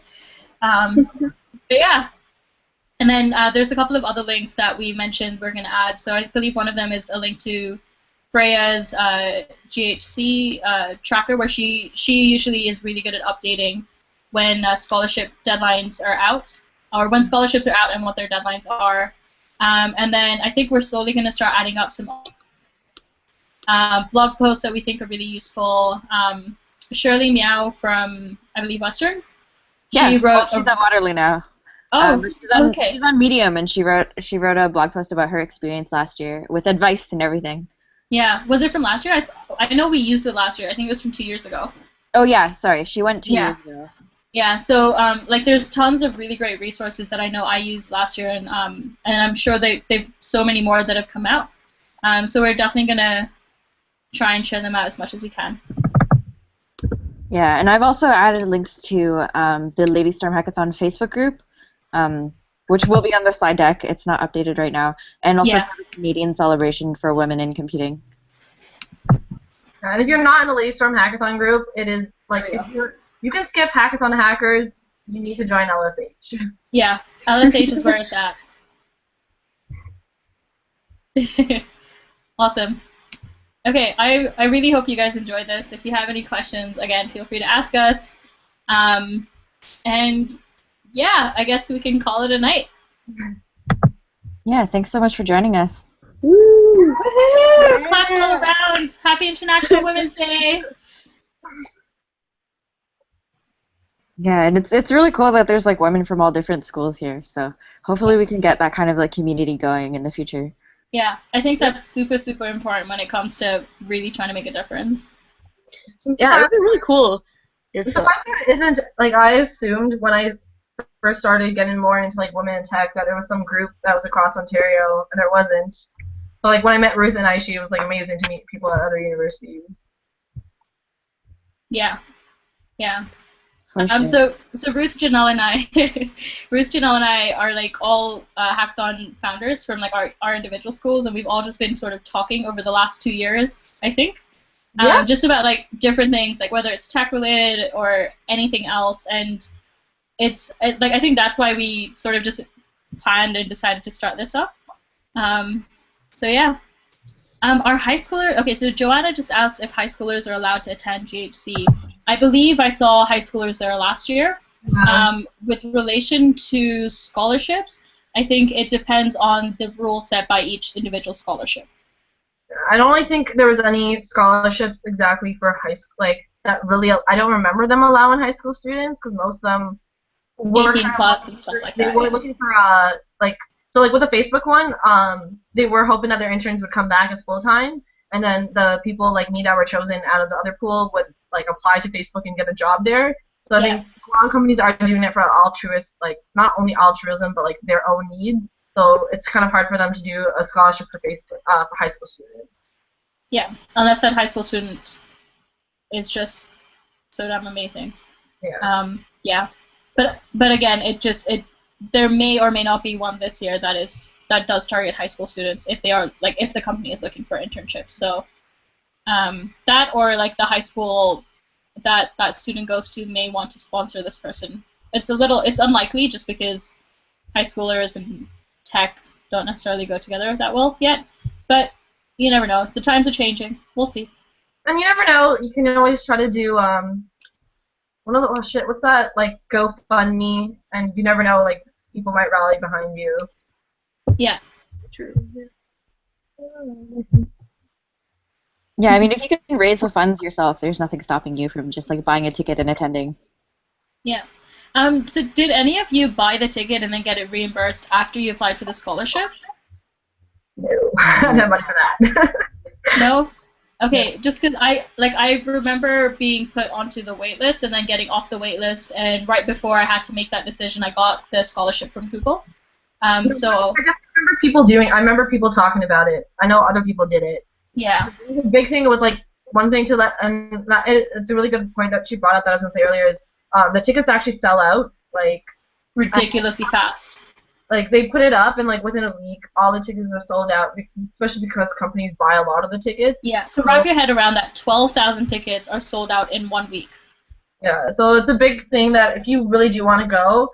But yeah, and then there's a couple of other links that we mentioned we're going to add. So I believe one of them is a link to Freya's GHC tracker, where she usually is really good at updating when scholarship deadlines are out, or when scholarships are out and what their deadlines are. And then I think we're slowly going to start adding up some blog posts that we think are really useful. Shirley Meow from, I believe, Western. Yeah, she's at Waterloo now. Oh, okay. She's on Medium, and she wrote a blog post about her experience last year with advice and everything. Yeah, was it from last year? I know we used it last year. I think it was from 2 years ago. Oh yeah, sorry, she went 2 years ago. Yeah, so like there's tons of really great resources that I know I used last year, and I'm sure they've so many more that have come out. So we're definitely gonna try and share them out as much as we can. Yeah, and I've also added links to the Lady Storm Hackathon Facebook group, which will be on the slide deck. It's not updated right now, and also the Canadian celebration for women in computing. And if you're not in the Lady Storm Hackathon group, it is like you can skip Hackathon Hackers. You need to join LSH. Yeah, LSH is where it's at. Awesome. Okay, I really hope you guys enjoyed this. If you have any questions, again, feel free to ask us. And yeah, I guess we can call it a night. Yeah, thanks so much for joining us. Woo! Woohoo! Claps all around. Happy International Women's Day. Yeah, and it's really cool that there's like women from all different schools here. So hopefully we can get that kind of like community going in the future. Yeah, I think that's super, super important when it comes to really trying to make a difference. Yeah, it would be really cool. The fact that it isn't, like, I assumed when I first started getting more into, like, women in tech that there was some group that was across Ontario, and there wasn't. But, like, when I met Ruth and Aishi, it was, like, amazing to meet people at other universities. Yeah. Yeah. Sure. So Ruth, Janelle, and I are like all hackathon founders from like our individual schools, and we've all just been sort of talking over the last 2 years, I think, just about like different things, like whether it's tech related or anything else, and it's like I think that's why we sort of just planned and decided to start this up. So yeah. Our high schooler, okay, so Joanna just asked if high schoolers are allowed to attend GHC. I believe I saw high schoolers there last year. With relation to scholarships, I think it depends on the rules set by each individual scholarship. I don't really think there was any scholarships exactly for high school, like, that really, I don't remember them allowing high school students, because most of them were 18 plus and stuff like that. They were looking for, like, so like with the Facebook one, they were hoping that their interns would come back as full-time, and then the people like me that were chosen out of the other pool would like apply to Facebook and get a job there. So I think a lot of companies are doing it for altruist, like not only altruism, but like their own needs. So it's kind of hard for them to do a scholarship for for high school students. Yeah, unless that high school student is just so damn amazing. Yeah. Yeah, but again, there may or may not be one this year that does target high school students if if the company is looking for internships. So that, or like the high school that student goes to may want to sponsor this person. It's unlikely just because high schoolers and tech don't necessarily go together that well yet, but you never know. The times are changing. We'll see. And you never know. You can always try to do what's that, like GoFundMe, and you never know, like people might rally behind you. Yeah. True. Yeah, I mean, if you can raise the funds yourself, there's nothing stopping you from just like buying a ticket and attending. Yeah. So did any of you buy the ticket and then get it reimbursed after you applied for the scholarship? No, I don't have money for that. No? Okay, just because I remember being put onto the wait list and then getting off the wait list, and right before I had to make that decision, I got the scholarship from Google. So I remember people talking about it. I know other people did it. yeah. There's a big thing with like one thing to let, and it's a really good point that she brought up that I was gonna say earlier is the tickets actually sell out like Ridiculously fast. Like they put it up and like within a week all the tickets are sold out, especially because companies buy a lot of the tickets. Yeah. So wrap your head around that. 12,000 tickets are sold out in 1 week. Yeah. So it's a big thing that if you really do want to go,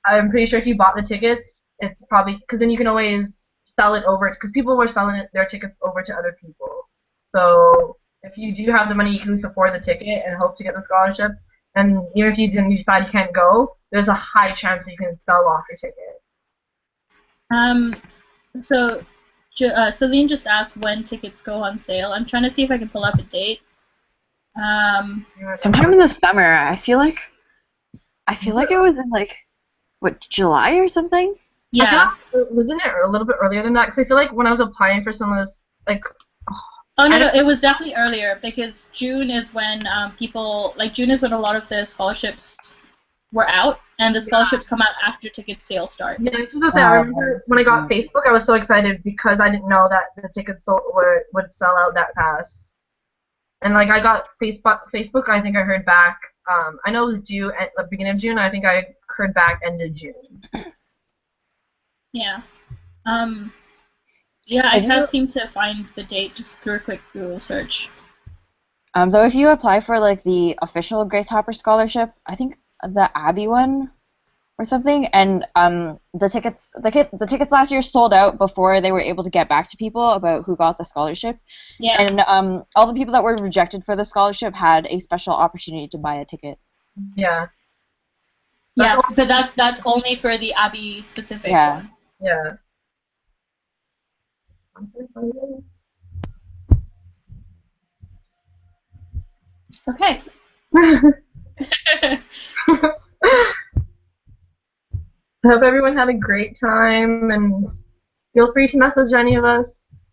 I'm pretty sure if you bought the tickets, it's probably because then you can always sell it over because people were selling their tickets over to other people. So if you do have the money, you can afford the ticket and hope to get the scholarship. And even if you decide you can't go, there's a high chance that you can sell off your ticket. So Celine just asked when tickets go on sale. I'm trying to see if I can pull up a date. Sometime in the summer. I feel like it was in like July or something. Yeah. Wasn't it a little bit earlier than that? Because I feel like when I was applying for some of this, like. Oh no, it was definitely earlier because June is when June is when a lot of the scholarships were out, and the scholarships come out after ticket sales start. Yeah, I was just say, I remember when I got Facebook, I was so excited because I didn't know that the tickets would sell out that fast. And like I got Facebook, I think I heard back. I know it was due at the beginning of June. I think I heard back end of June. Yeah. Yeah, I can't seem to find the date just through a quick Google search. So if you apply for like the official Grace Hopper scholarship, I think the Abbey one or something, and the tickets last year sold out before they were able to get back to people about who got the scholarship. Yeah. And all the people that were rejected for the scholarship had a special opportunity to buy a ticket. Yeah. Yeah, but that's only for the Abbey specific one. Yeah. Okay. I hope everyone had a great time, and feel free to message any of us.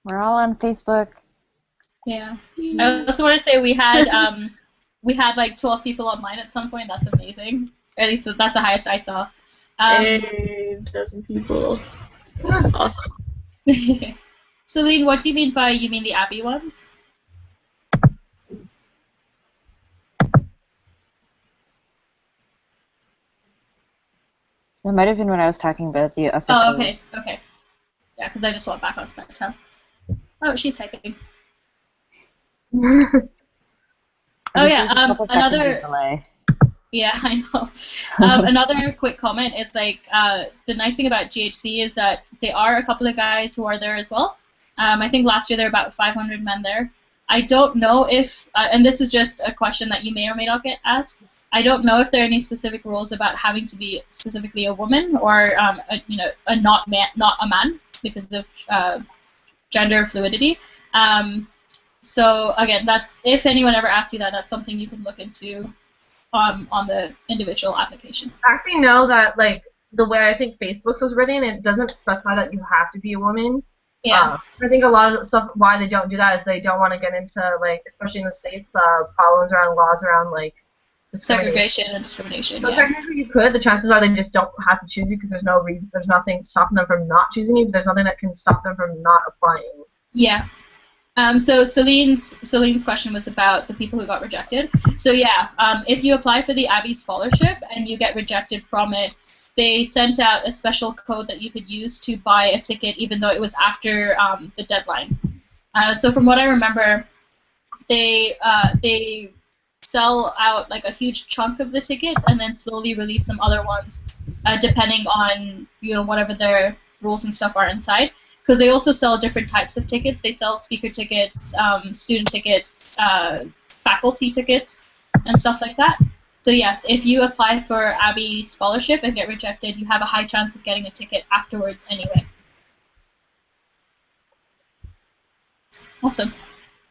We're all on Facebook. Yeah. I also want to say we had like 12 people online at some point. That's amazing. Or at least that's the highest I saw. 8,000 people. Awesome. Celine, what do you mean by the Abbey ones? That might have been when I was talking about the official. Oh, okay. Okay. Yeah, because I just went back onto that tab. Oh, she's typing. Oh yeah. Another. Delay. Yeah, I know. Another quick comment is like the nice thing about GHC is that there are a couple of guys who are there as well. I think last year there were about 500 men there. I don't know if, and this is just a question that you may or may not get asked. I don't know if there are any specific rules about having to be specifically a woman or not a man because of gender fluidity. So again, that's if anyone ever asks you that, that's something you can look into on the individual application. I actually know that like the way I think Facebook's was written, it doesn't specify that you have to be a woman. Yeah. I think a lot of stuff why they don't do that is they don't want to get into, like, especially in the States, problems around laws around, like, Segregation and discrimination. So Yeah. technically you could. The chances are they just don't have to choose you because there's no reason. There's nothing stopping them from not choosing you. But there's nothing that can stop them from not applying. Yeah. So Celine's question was about the people who got rejected. So yeah, if you apply for the Abby scholarship and you get rejected from it, they sent out a special code that you could use to buy a ticket, even though it was after the deadline. So from what I remember, they sell out like a huge chunk of the tickets and then slowly release some other ones, depending on whatever their rules and stuff are inside. Because they also sell different types of tickets. They sell speaker tickets, student tickets, faculty tickets, and stuff like that. So yes, if you apply for Abby scholarship and get rejected, you have a high chance of getting a ticket afterwards anyway. Awesome.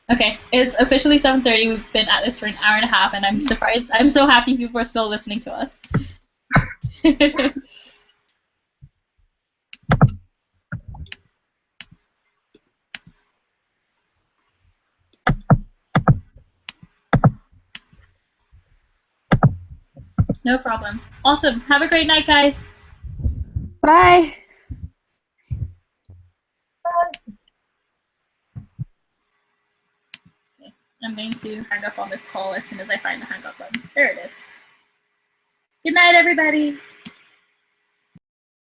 Okay, it's officially 7:30. We've been at this for an hour and a half, and I'm surprised. I'm so happy people are still listening to us. No problem. Awesome. Have a great night, guys. Bye. Okay, I'm going to hang up on this call as soon as I find the hang up button. There it is. Good night, everybody.